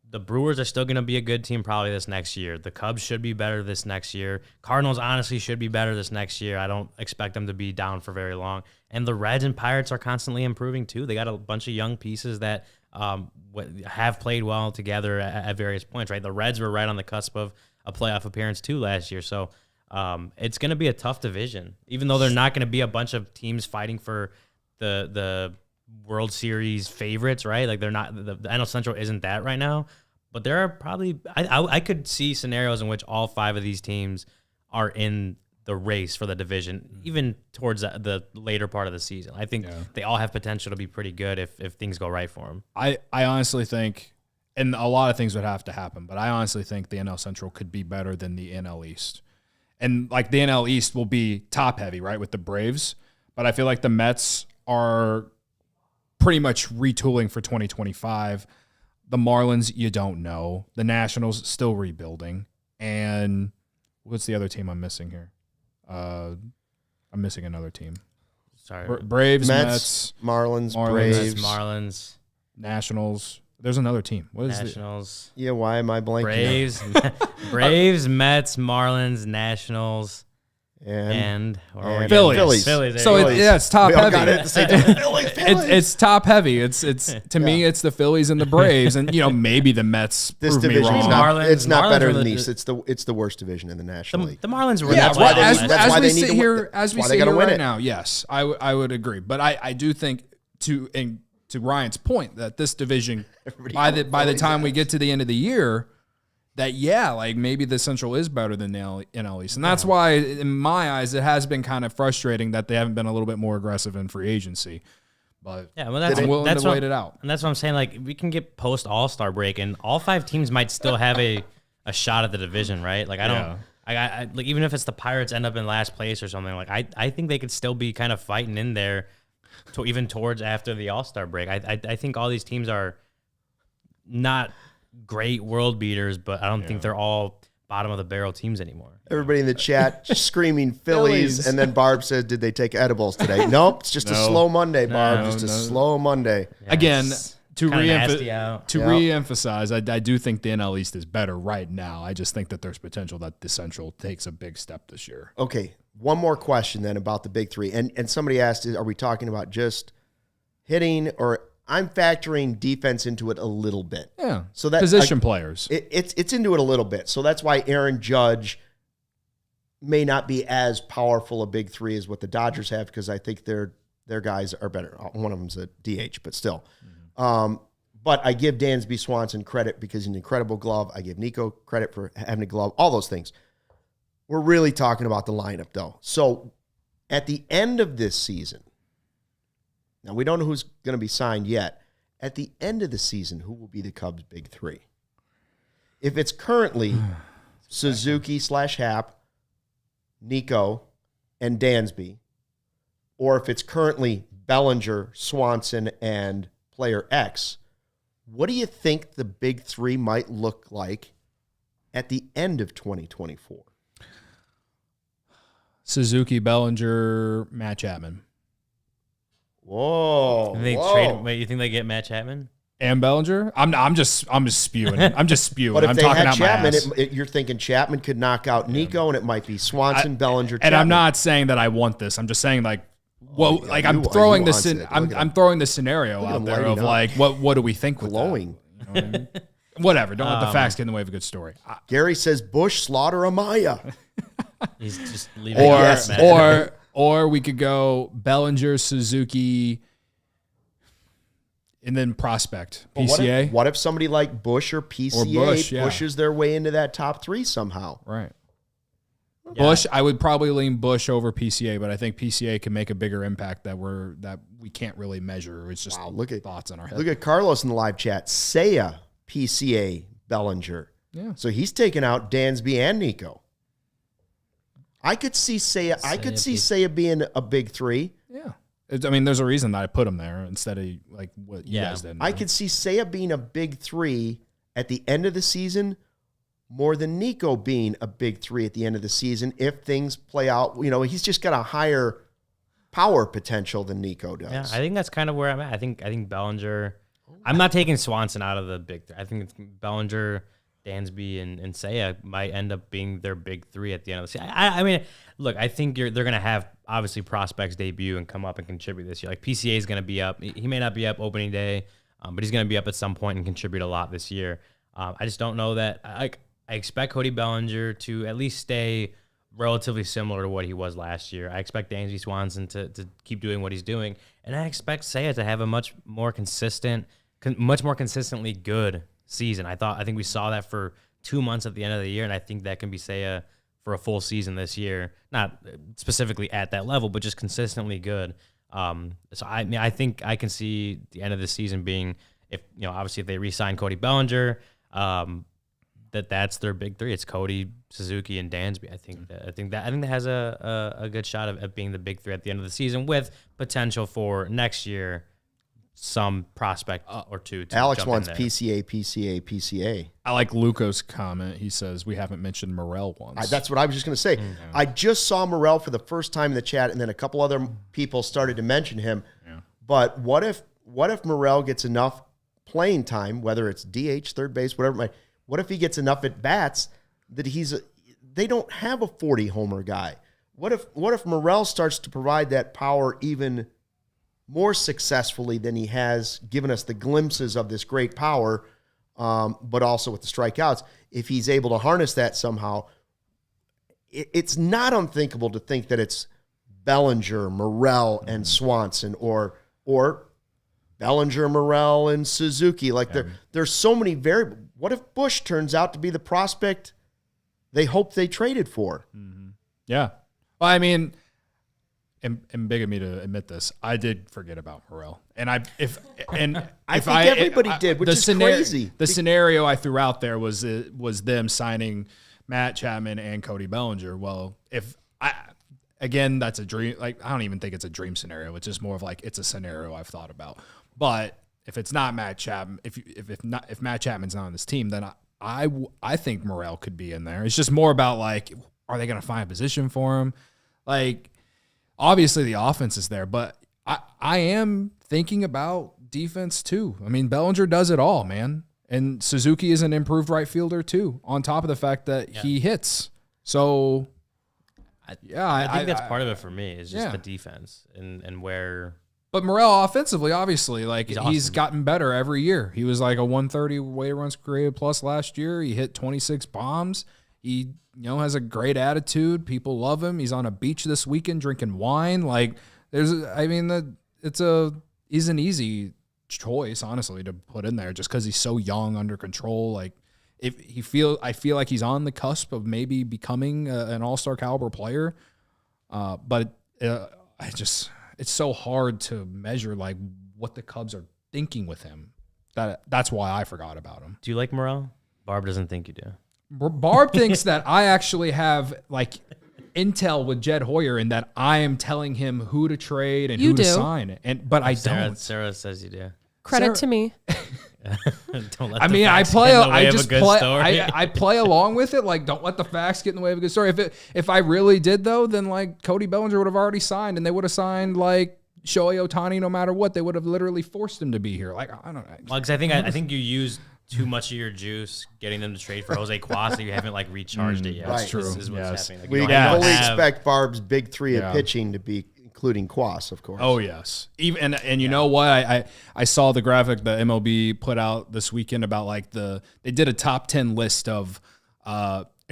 the Brewers are still going to be a good team probably this next year. The Cubs should be better this next year. Cardinals honestly should be better this next year. I don't expect them to be down for very long. And the Reds and Pirates are constantly improving too. They got a bunch of young pieces that have played well together at various points, right? The Reds were right on the cusp of a playoff appearance too last year. So it's going to be a tough division, even though they're not going to be a bunch of teams fighting for the World Series favorites, right? Like, they're not, the NL Central isn't that right now. But there are probably, I could see scenarios in which all 5 of these teams are in the race for the division, even towards the later part of the season. I think they all have potential to be pretty good if things go right for them.
I honestly think, and a lot of things would have to happen, but I honestly think the NL Central could be better than the NL East. And like, the NL East will be top heavy, right, with the Braves. But I feel like the Mets are pretty much retooling for 2025. The Marlins, you don't know. The Nationals, still rebuilding. And what's the other team I'm missing here? I'm missing another team.
Sorry.
Braves, Mets,
Marlins,
Braves, Marlins,
Nationals. There's another team. What is
Nationals?
Yeah, why am I blanking?
Braves, Mets, Marlins, Nationals, and
Phillies. So it's top heavy.
Got it at the same time. Phillies.
It's top heavy. It's to me, it's the Phillies and the Braves, and maybe the Mets.
This division is not. It's not better than the East. It's the worst division in the National League.
The Marlins were.
That's why they need to win.
As we sit here right now, yes, I would agree. But I do think to Ryan's point that this division, by the time we get to the end of the year, that like, maybe the Central is better than the NL East. And that's why, in my eyes, it has been kind of frustrating that they haven't been a little bit more aggressive in free agency. But I'm willing to wait it out.
And that's what I'm saying. Like, we can get post All-Star break, and all 5 teams might still have a shot at the division, right? Like, I like, even if it's the Pirates end up in last place or something, like, I think they could still be kind of fighting in there even towards after the All-Star break. I think all these teams are not great world beaters, but I don't think they're all bottom of the barrel teams anymore.
Everybody in the chat screaming Phillies, and then Barb says, "Did they take edibles today?" Nope, it's just a slow Monday, Barb. Just a slow Monday.
Yeah,
again, to
reemphasize,
I do think the NL East is better right now. I just think that there's potential that the Central takes a big step this year.
Okay, one more question then about the big three, and somebody asked, are we talking about just hitting, or I'm factoring defense into it a little bit.
Yeah.
So that
position players.
It's into it a little bit. So that's why Aaron Judge may not be as powerful a big three as what the Dodgers have, because I think their guys are better. One of them's a DH, but still. Mm-hmm. But I give Dansby Swanson credit because he's an incredible glove. I give Nico credit for having a glove, all those things. We're really talking about the lineup, though. So at the end of this season, now, we don't know who's going to be signed yet. At the end of the season, who will be the Cubs' big three? If it's currently Suzuki/Happ, Nico, and Dansby, or if it's currently Bellinger, Swanson, and player X, what do you think the big three might look like at the end of 2024?
Suzuki, Bellinger, Matt Chapman.
Whoa!
You think they get Matt Chapman
and Bellinger? I'm just spewing. I'm just spewing.
But if
I'm
they
talking
had
out
Chapman,
my ass.
You're thinking Chapman could knock out Nico, and it might be Swanson, Bellinger, Chapman.
And I'm not saying that I want this. I'm just saying, like, I'm throwing this in. I'm throwing this scenario out there of like, what do we think with
glowing?
That? You know what I mean? Whatever. Don't let the facts get in the way of a good story.
Gary says Bush, Slaughter, Amaya.
He's just leaving.
Or we could go Bellinger, Suzuki, and then prospect PCA.
What if somebody like Bush or PCA pushes their way into that top 3 somehow?
Right.
Yeah.
Bush, I would probably lean Bush over PCA, but I think PCA can make a bigger impact that we can't really measure. It's just thoughts in our head.
Look at Carlos in the live chat. Seiya, PCA, Bellinger.
Yeah.
So he's taken out Dansby and Nico. I could see Seiya being a big 3.
Yeah. I mean, there's a reason that I put him there instead of like what you guys did.
I could see Seiya being a big 3 at the end of the season more than Nico being a big 3 at the end of the season if things play out. You know, he's just got a higher power potential than Nico does.
Yeah, I think that's kind of where I'm at. I think Bellinger. I'm not taking Swanson out of the big 3. I think it's Bellinger, Dansby, and Seiya might end up being their big 3 at the end of the season. I mean, look, I think they're going to have obviously prospects debut and come up and contribute this year. Like PCA is going to be up. He may not be up opening day, but he's going to be up at some point and contribute a lot this year. I just don't know that. I expect Cody Bellinger to at least stay relatively similar to what he was last year. I expect Dansby Swanson to keep doing what he's doing, and I expect Seiya to have a much more consistently good season. I think we saw that for 2 months at the end of the year, and I think that can be Seiya for a full season this year. Not specifically at that level, but just consistently good. So I think I can see the end of the season being, obviously if they re-sign Cody Bellinger, that's their big 3. It's Cody, Suzuki, and Dansby. I think that has a good shot of being the big 3 at the end of the season, with potential for next year some prospect or two.
Alex wants PCA.
I like Luco's comment. He says we haven't mentioned Morel once.
That's what I was just going to say. Mm-hmm. I just saw Morel for the first time in the chat, and then a couple other people started to mention him. Yeah. But what if Morel gets enough playing time, whether it's DH, third base, whatever? What if he gets enough at bats that they don't have a 40 homer guy? What if Morel starts to provide that power even more successfully than he has given us the glimpses of this great power, but also with the strikeouts? If he's able to harness that somehow, it's not unthinkable to think that it's Bellinger, Morel, and Swanson, or Bellinger, Morel, and Suzuki. There's so many variables. What if Bush turns out to be the prospect they hope they traded for?
Mm-hmm. Yeah. Well, I mean, and big of me to admit this, I did forget about Morel, and I think
everybody did, which is crazy.
The scenario I threw out there was them signing Matt Chapman and Cody Bellinger. Well, that's a dream. Like, I don't even think it's a dream scenario. It's just more of like it's a scenario I've thought about. But if it's not Matt Chapman, if Matt Chapman's not on this team, then I think Morel could be in there. It's just more about like, are they going to find a position for him? Like, obviously the offense is there, but I am thinking about defense too. I mean, Bellinger does it all, man. And Suzuki is an improved right fielder too, on top of the fact that he hits. So,
I think that's part of it for me, is just the defense and where.
But Morel offensively, obviously, like he's
awesome.
Gotten better every year. He was like a 130 weighted runs created plus last year. He hit 26 bombs. He has a great attitude. People love him. He's on a beach this weekend drinking wine. Like he's an easy choice, honestly, to put in there just because he's so young, under control. Like I feel like he's on the cusp of maybe becoming an all-star caliber player. But it's so hard to measure like what the Cubs are thinking with him. That's why I forgot about him.
Do you like Morel? Barb doesn't think you do.
Barb thinks that I actually have like intel with Jed Hoyer, and that I am telling him who to trade and who to sign. But I don't.
Sarah says you do.
Credit to me.
Don't let
I play along with it. Like, don't let the facts get in the way of a good story. If I really did though, then like Cody Bellinger would have already signed, and they would have signed like Shohei Ohtani no matter what. They would have literally forced him to be here. Like, I don't know.
Well, because I think you used too much of your juice getting them to trade for Jose Quas. You haven't like recharged it yet.
That's
true.
This is what's happening. Like,
we can fully expect Barb's big 3 of pitching to be including Quas, of course.
Oh yes, even and you know what? I saw the graphic that MLB put out this weekend about like they did a top 10 list of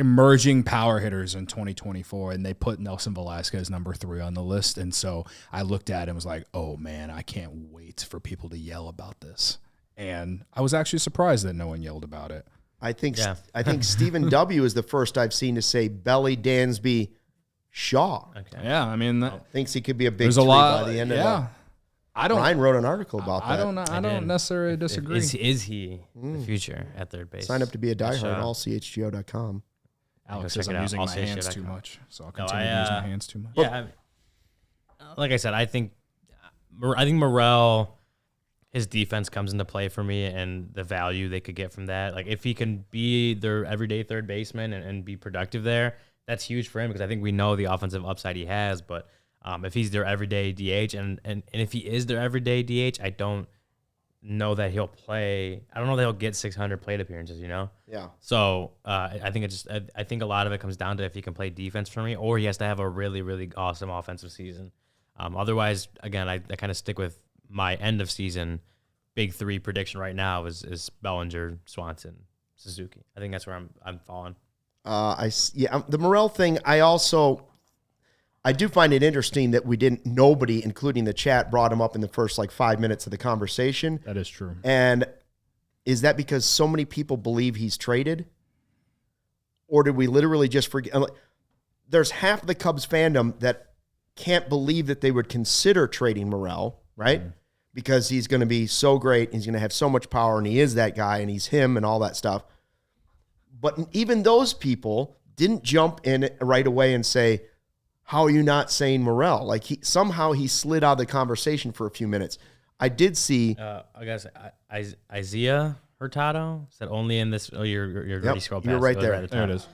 emerging power hitters in 2024, and they put Nelson Velasquez number 3 on the list. And so I looked at it and was like, oh man, I can't wait for people to yell about this. And I was actually surprised that no one yelled about it.
I think Stephen W. is the first I've seen to say Belli, Dansby, Shaw.
Okay.
Yeah, I mean,
Thinks he could be a big
there's
three
a lot.
by the end of
Yeah,
Ryan wrote an article about that.
I don't necessarily disagree.
Is he the future at third base?
Sign up to be a diehard, allchgo.com.
Alex
Check
says
it
I'm
out,
using my
allCHGO.com.
hands too much, so I'll
No,
continue to use my hands too much.
Yeah, like I said, I think Morel, his defense comes into play for me, and the value they could get from that. Like if he can be their everyday third baseman and be productive there, that's huge for him because I think we know the offensive upside he has. But if he's their everyday DH, and if he is their everyday DH, I don't know that he'll play. I don't know that he'll get 600 plate appearances.
Yeah.
So I think I think a lot of it comes down to if he can play defense for me, or he has to have a really, really awesome offensive season. Otherwise, again, I kind of stick with my end of season big 3 prediction right now is Bellinger, Swanson, Suzuki. I think that's where I'm falling.
The Morel thing. I do find it interesting that nobody, including the chat, brought him up in the first 5 minutes of the conversation.
That is true.
And is that because so many people believe he's traded? Or did we literally just forget? There's half of the Cubs fandom that can't believe that they would consider trading Morel, right? Mm. Because he's going to be so great, he's going to have so much power, and he is that guy, and he's him and all that stuff. But even those people didn't jump in right away and say, how are you not saying Morel? Somehow he slid out of the conversation for a few minutes. I did see.
I guess Isaiah Hurtado said only in this. Oh, you're already scrolled past.
You're right there.
There it is.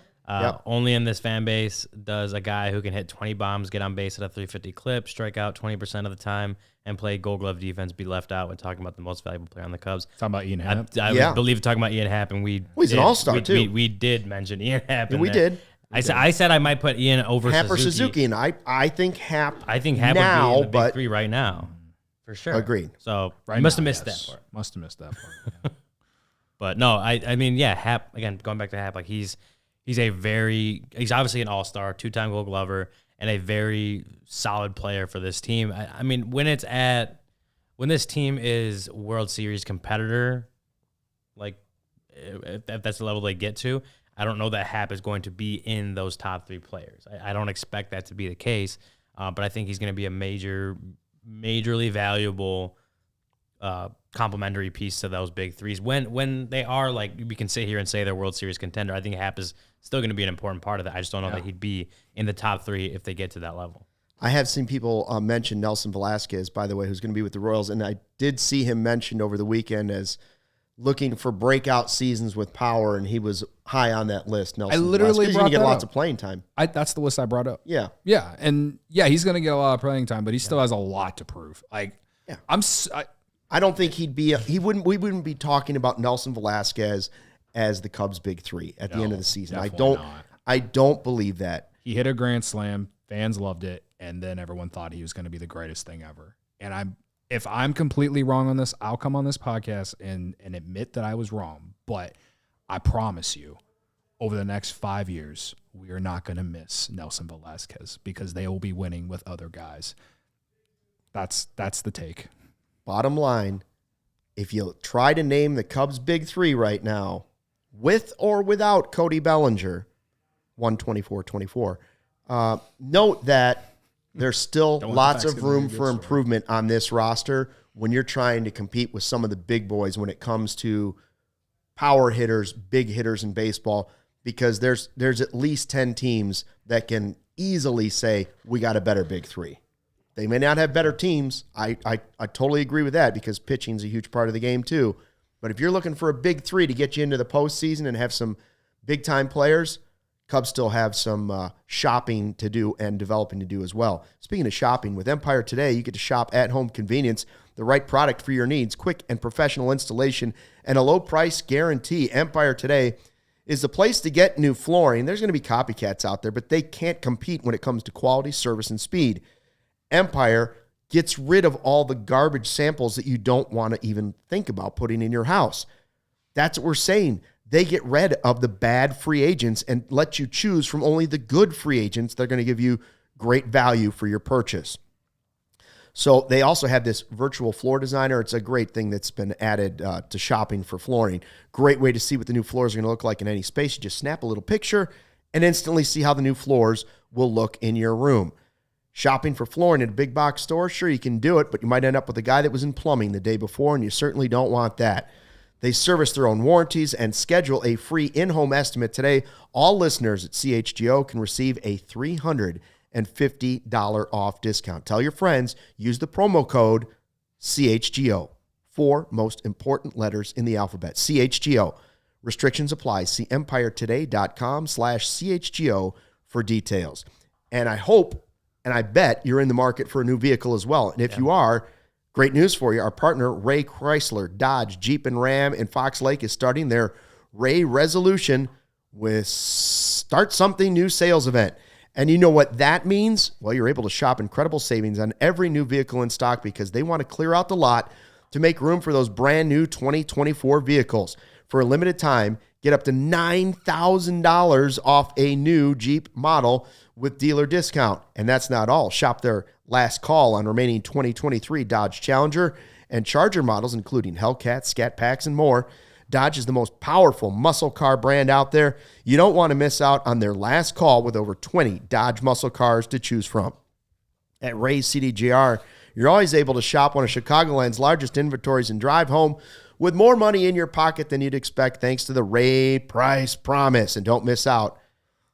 Only in this fan base does a guy who can hit 20 bombs, get on base at a 350 clip, strike out 20% of the time, and play Gold Glove defense be left out when talking about the most valuable player on the Cubs.
Talking about Ian Happ.
I believe talking about Ian Happ, and
he's an all-star too.
We did mention Ian Happ.
We did.
I said I might put Ian over
Happ or
Suzuki,
and I think Happ.
I think Happ
now,
would be in the big 3 right now, for sure.
Agreed.
So
right
you must have
now,
missed that part.
Must have missed that part. Yeah.
But no, I mean, yeah, Happ, again, going back to Happ, he's obviously an all-star, 2-time Gold Glover, and a very solid player for this team. I mean, when this team is World Series competitor, if that's the level they get to, I don't know that Happ is going to be in those top 3 players. I don't expect that to be the case, but I think he's going to be a majorly valuable complementary piece to those big 3s. When they are, we can sit here and say they're World Series contender, I think Happ is still going to be an important part of that. I just don't know that he'd be in the top 3 if they get to that level.
I have seen people mention Nelson Velasquez, by the way, who's going to be with the Royals, and I did see him mentioned over the weekend as looking for breakout seasons with power, and he was high on that list. Nelson,
I literally
he's
brought
going to get
that
lots
up.
of playing time.
That's the list I brought up.
Yeah,
and he's going to get a lot of playing time, but he still has a lot to prove.
I don't think we wouldn't be talking about Nelson Velasquez as the Cubs' big 3 at the end of the season. I don't believe that.
He hit a grand slam, fans loved it, and then everyone thought he was going to be the greatest thing ever. And if I'm completely wrong on this, I'll come on this podcast and admit that I was wrong. But I promise you, over the next 5 years, we are not going to miss Nelson Velasquez because they will be winning with other guys. That's the take.
Bottom line, if you try to name the Cubs' big 3 right now, with or without Cody Bellinger, 124-24, note that there's still lots of room for improvement on this roster when you're trying to compete with some of the big boys when it comes to power hitters, big hitters in baseball, because there's at least 10 teams that can easily say, we got a better big 3. They may not have better teams. I totally agree with that because pitching is a huge part of the game too. But if you're looking for a big 3 to get you into the postseason and have some big-time players, Cubs still have some shopping to do and developing to do as well. Speaking of shopping, with Empire Today, you get to shop at home convenience, the right product for your needs, quick and professional installation, and a low price guarantee. Empire Today is the place to get new flooring. There's going to be copycats out there, but they can't compete when it comes to quality, service, and speed. Empire gets rid of all the garbage samples that you don't want to even think about putting in your house. That's what we're saying. they get rid of the bad free agents and let you choose from only the good free agents. They're going to give you great value for your purchase. So they also have this virtual floor designer. It's a great thing that's been added to shopping for flooring. Great way to see what the new floors are going to look like in any space. You just snap a little picture and instantly see how the new floors will look in your room. Shopping for flooring at a big box store, sure, you can do it, but you might end up with a guy that was in plumbing the day before, and you certainly don't want that. They service their own warranties and schedule a free in-home estimate today. All listeners at CHGO can receive a $350 off discount. Tell your friends, use the promo code CHGO. 4 most important letters in the alphabet. CHGO. Restrictions apply. See empiretoday.com/CHGO for details. And I hope and I bet you're in the market for a new vehicle as well. And if you are, great news for you. Our partner, Ray Chrysler, Dodge, Jeep, and Ram in Fox Lake is starting their Ray Resolution with Start Something New sales event. And you know what that means? Well, you're able to shop incredible savings on every new vehicle in stock because they want to clear out the lot to make room for those brand new 2024 vehicles. For a limited time, get up to $9,000 off a new Jeep model with dealer discount. And that's not all. Shop their last call on remaining 2023 Dodge Challenger and Charger models, including Hellcat, Scat Packs, and more. Dodge is the most powerful muscle car brand out there. You don't want to miss out on their last call with over 20 Dodge muscle cars to choose from. At Ray's CDJR, you're always able to shop one of Chicagoland's largest inventories and drive home with more money in your pocket than you'd expect thanks to the Ray Price Promise. And don't miss out.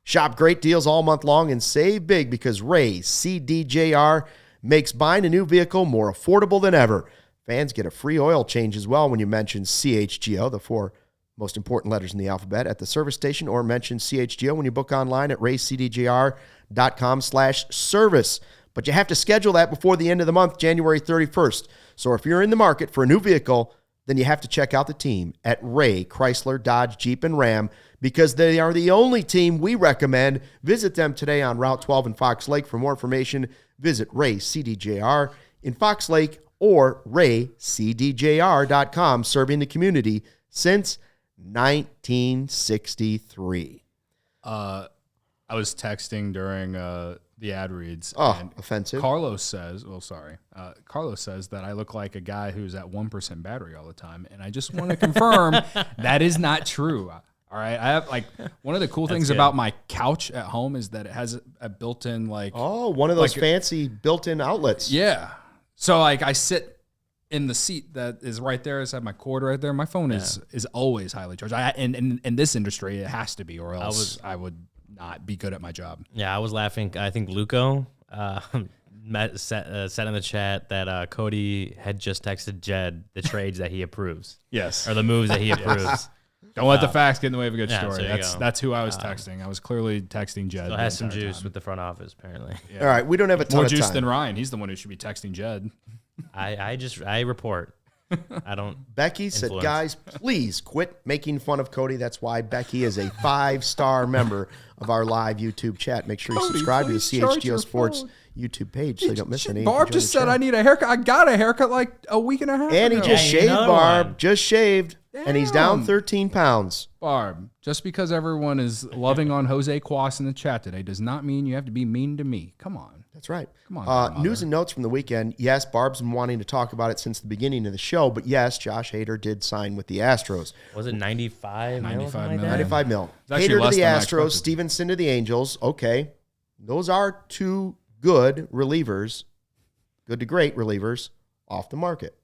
Shop great deals all month long and save big because Ray's CDJR makes buying a new vehicle more affordable than ever. Fans get a free oil change as well when you mention CHGO, the 4 most important letters in the alphabet, at the service station, or mention CHGO when you book online at raycdjr.com/service. But you have to schedule that before the end of the month, January 31st. So if you're in the market for a new vehicle, then you have to check out the team at Ray Chrysler, Dodge, Jeep, and Ram because they are the only team we recommend. Visit them today on Route 12 in Fox Lake. For more information, visit Ray CDJR in Fox Lake or raycdjr.com, serving the community since 1963.
I was texting during the ad reads.
Oh, offensive.
Carlos says that I look like a guy who's at 1% battery all the time. And I just want to confirm that is not true. All right. I have one of the cool things about my couch at home is that it has a built-in
one of those fancy built-in outlets.
Yeah. So I sit in the seat that is right there. I have my cord right there. My phone is always highly charged. In this industry, it has to be, or else I would not be good at my job.
Yeah, I was laughing. I think Luco said in the chat that Cody had just texted Jed the trades that he approves.
Yes.
Or the moves that he approves.
Don't let the facts get in the way of a good story.
So
That's who I was texting. I was clearly texting Jed.
Still has some juice with the front office, apparently.
Yeah. All right, we don't have a ton
more
of
juice
time.
than Ryan. He's the one who should be texting Jed.
I report. I don't.
Becky said, guys, please quit making fun of Cody. That's why Becky is a 5-star member of our live YouTube chat. Make sure you subscribe to the CHGO Sports YouTube page so you don't miss any.
Barb just said I need a haircut. I got a haircut like a week and a half
and
ago.
he just shaved, Barb.
One.
Just shaved.
Damn.
And he's down 13 pounds.
Barb, just because everyone is loving on Jose Cuas in the chat today does not mean you have to be mean to me. Come on.
That's right.
Come on.
News and notes from the weekend. Yes, Barb's been wanting to talk about it since the beginning of the show, but yes, Josh Hader did sign with the Astros.
Was it 95 mil?
95
like
mil.
95 mil.
actually
Hader to
less
the
than I
Astros,
expected.
Stevenson to the Angels. Okay. Those are 2 good relievers, good to great relievers, off the market.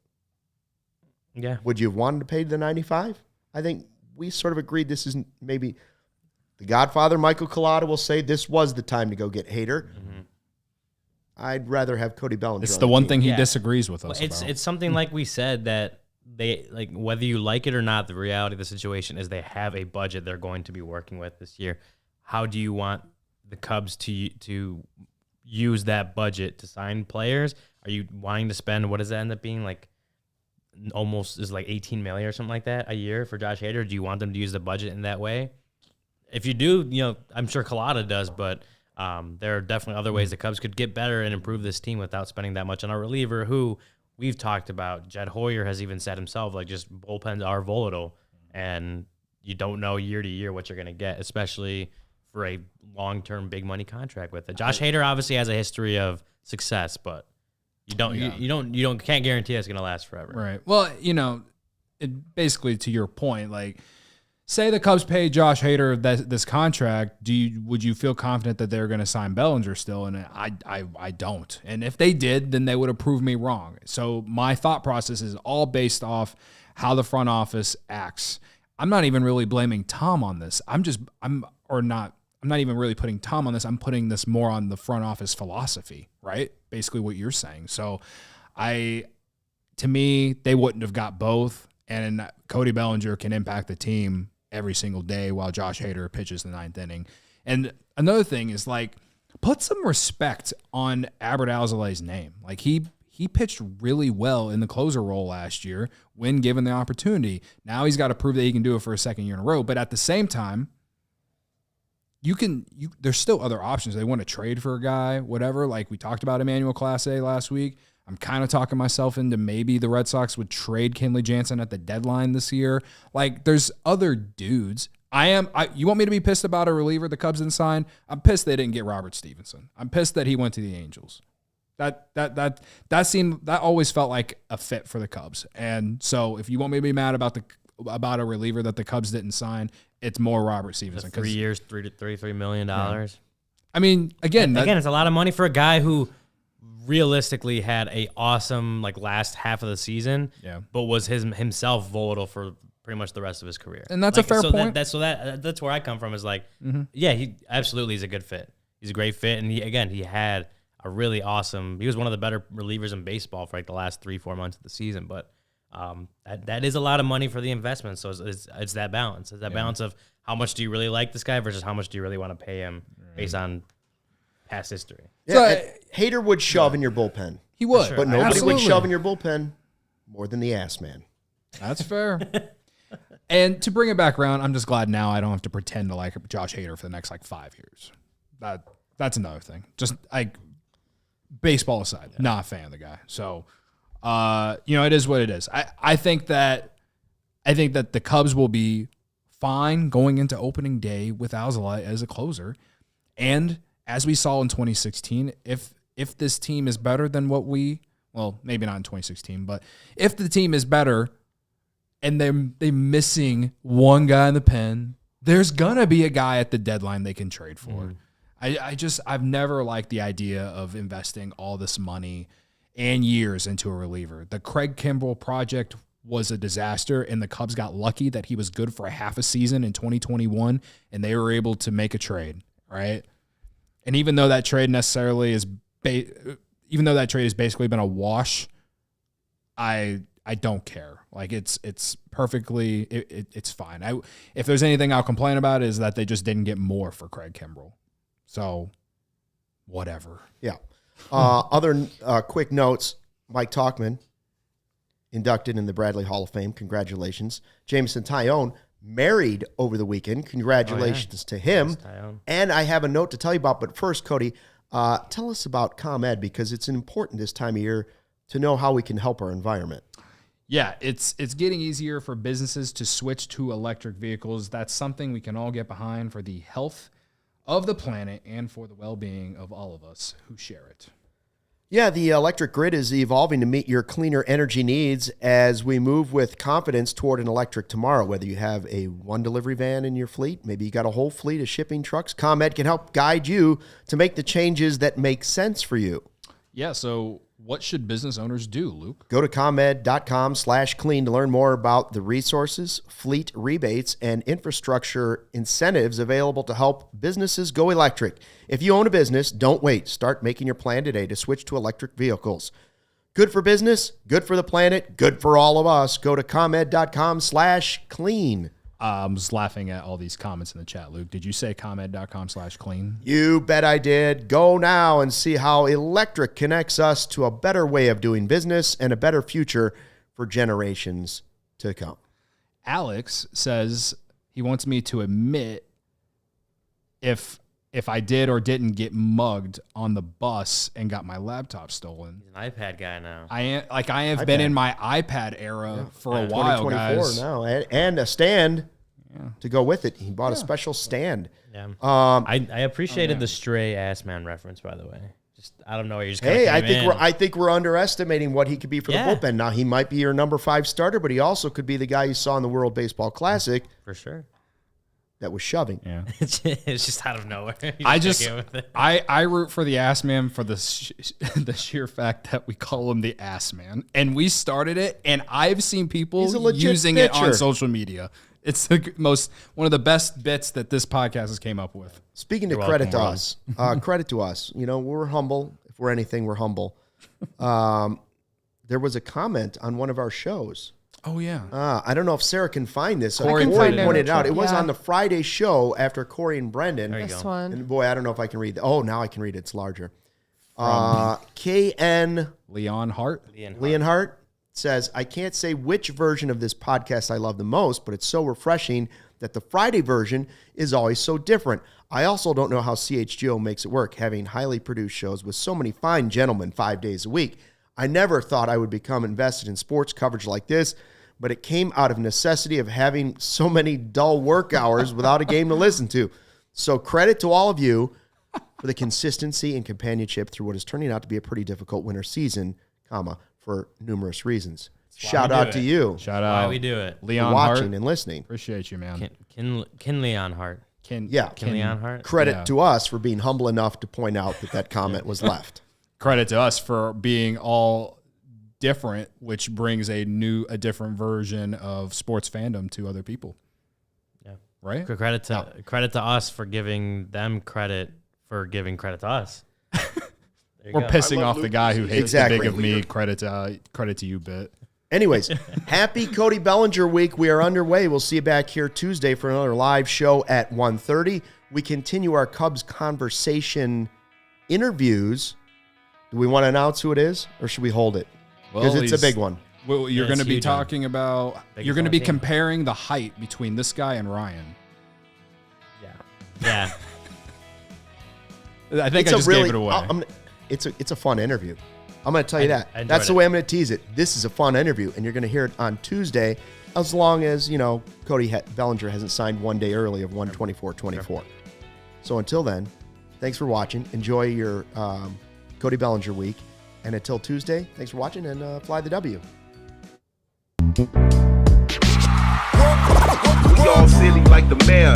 Yeah.
Would you have wanted to pay the 95? I think we sort of agreed this isn't maybe the Godfather, Michael Collada, will say this was the time to go get Hader.
Mm-hmm.
I'd rather have Cody Bellinger.
It's
on
the one
team.
thing he disagrees with us about.
It's something like we said that they whether you like it or not, the reality of the situation is they have a budget they're going to be working with this year. How do you want the Cubs to use that budget to sign players? Are you wanting to spend, what does that end up being, almost is 18 million or something like that a year for Josh Hader? Do you want them to use the budget in that way? If you do, I'm sure Collada does, but there are definitely other ways the Cubs could get better and improve this team without spending that much on a reliever who we've talked about. Jed Hoyer has even said himself, just bullpens are volatile, and you don't know year to year what you're going to get, especially for a long-term big money contract with it. Josh Hader obviously has a history of success, but you can't guarantee it's going to last forever.
Right. Well, basically to your point, like, say the Cubs pay Josh Hader this contract, would you feel confident that they're going to sign Bellinger still? And I don't. And if they did, then they would have proved me wrong. So my thought process is all based off how the front office acts. I'm not even really blaming Tom on this. I'm not even really putting Tom on this. I'm putting this more on the front office philosophy, right? Basically what you're saying. So to me, they wouldn't have got both. And Cody Bellinger can impact the team every single day while Josh Hader pitches the 9th inning. And another thing is, like, put some respect on Albert Alzolay's name. Like, he pitched really well in the closer role last year when given the opportunity. Now he's got to prove that he can do it for a second year in a row. But at the same time, there's still other options. They want to trade for a guy, whatever. Like we talked about Emmanuel Clase last week. I'm kind of talking myself into maybe the Red Sox would trade Kenley Jansen at the deadline this year. Like, there's other dudes. You want me to be pissed about a reliever the Cubs didn't sign? I'm pissed they didn't get Robert Stevenson. I'm pissed that he went to the Angels. That always felt like a fit for the Cubs. And so if you want me to be mad about a reliever that the Cubs didn't sign, it's more Robert Stevenson.
3 years, $33 million.
Yeah. I mean, again,
it's a lot of money for a guy who realistically had a awesome last half of the season, but was himself volatile for pretty much the rest of his career.
And that's a fair point.
That's where I come from is he absolutely is a good fit. He's a great fit. And he had a really awesome, he was one of the better relievers in baseball for the last 3-4 months of the season. But that is a lot of money for the investment. So it's that balance. It's that balance of how much do you really like this guy versus how much do you really want to pay him based on past history.
Yeah, Hader would shove in your bullpen.
He would.
But nobody would shove in your bullpen more than the ass man.
That's fair. And to bring it back around, I'm just glad now I don't have to pretend to like Josh Hader for the next 5 years. That's another thing. Just baseball aside, not a fan of the guy. So, it is what it is. I think that the Cubs will be fine going into opening day with Alzolay as a closer. And as we saw in 2016, if this team is better than maybe not in 2016, but if the team is better and they're missing one guy in the pen, there's gonna be a guy at the deadline they can trade for. I've never liked the idea of investing all this money and years into a reliever. The Craig Kimbrell project was a disaster, and the Cubs got lucky that he was good for a half a season in 2021, and they were able to make a trade, right? And even though that trade has basically been a wash, I don't care. It's perfectly, it's fine. If there's anything I'll complain about is that they just didn't get more for Craig Kimbrell. So, whatever.
Yeah. Other quick notes: Mike Tauchman inducted in the Bradley Hall of Fame. Congratulations. Jameson Taillon married over the weekend. Congratulations to him. And I have a note to tell you about. But first, Cody, tell us about ComEd, because it's important this time of year to know how we can help our environment.
Yeah, it's getting easier for businesses to switch to electric vehicles. That's something we can all get behind for the health of the planet and for the well-being of all of us who share it.
Yeah, the electric grid is evolving to meet your cleaner energy needs as we move with confidence toward an electric tomorrow. Whether you have a one delivery van in your fleet, maybe you got a whole fleet of shipping trucks, ComEd can help guide you to make the changes that make sense for you.
Yeah, so what should business owners do, Luke?
Go to ComEd.com/clean to learn more about the resources, fleet rebates, and infrastructure incentives available to help businesses go electric. If you own a business, don't wait. Start making your plan today to switch to electric vehicles. Good for business, good for the planet, good for all of us. Go to ComEd.com/clean.
I'm just laughing at all these comments in the chat, Luke. Did you say ComEd.com/clean?
You bet I did. Go now and see how electric connects us to a better way of doing business and a better future for generations to come.
Alex says he wants me to admit if I did or didn't get mugged on the bus and got my laptop stolen.
He's an iPad guy now.
I have been in my iPad era for a while, guys.
Now, and a stand. to go with it. He bought a special stand.
Yeah. I appreciated the stray ass man reference, by the way. Just I don't know.
I think we're underestimating what he could be for the bullpen. Now he might be your number 5 starter, but he also could be the guy you saw in the World Baseball Classic
for sure.
That was shoving.
Yeah,
it's just out of nowhere.
I root for the ass man for the sheer fact that we call him the ass man, and we started it, and I've seen people using it on social media. It's one of the best bits that this podcast has came up with.
Speaking of credit to us, credit to us. You know, we're humble. If we're anything, we're humble. There was a comment on one of our shows.
Oh, yeah.
I don't know if Sarah can find this.
Corey
pointed it out. It was on the Friday show after Corey and Brendan.
There you
this
go.
one.
And boy, I don't know if I can read that. Oh, now I can read it. It's larger. KN
Leon Hart
says, I can't say which version of this podcast I love the most, but it's so refreshing that the Friday version is always so different. I also don't know how CHGO makes it work, having highly produced shows with so many fine gentlemen 5 days a week. I never thought I would become invested in sports coverage like this, but it came out of necessity of having so many dull work hours without a game to listen to. So credit to all of you for the consistency and companionship through what is turning out to be a pretty difficult winter season, for numerous reasons. Shout out to you.
Shout out.
Why we do it.
Leon
watching
Hart.
and listening.
Appreciate you, man.
Ken Leon Hart.
Ken
Leon Hart.
Credit to us for being humble enough to point out that comment was left.
Credit to us for being all different, which brings a different version of sports fandom to other people.
Yeah.
Right?
Credit to us for giving them credit for giving credit to us.
We're pissing off the guy who hates the big of me. Credit to you, Bit.
Anyways, happy Cody Bellinger week. We are underway. We'll see you back here Tuesday for another live show at 1:30. We continue our Cubs conversation interviews. Do we want to announce who it is, or should we hold it? Because it's a big one.
Well, you're going to be talking about. You're going to be comparing the height between this guy and Ryan.
Yeah.
I think I just gave it away.
It's a fun interview. I'm going to tell you that. That's the way I'm going to tease it. This is a fun interview, and you're going to hear it on Tuesday, as long as, Cody Bellinger hasn't signed 1 day early of 1/24/24. Sure. So until then, thanks for watching. Enjoy your Cody Bellinger week. And until Tuesday, thanks for watching, and fly the W.
We all silly like the mayor.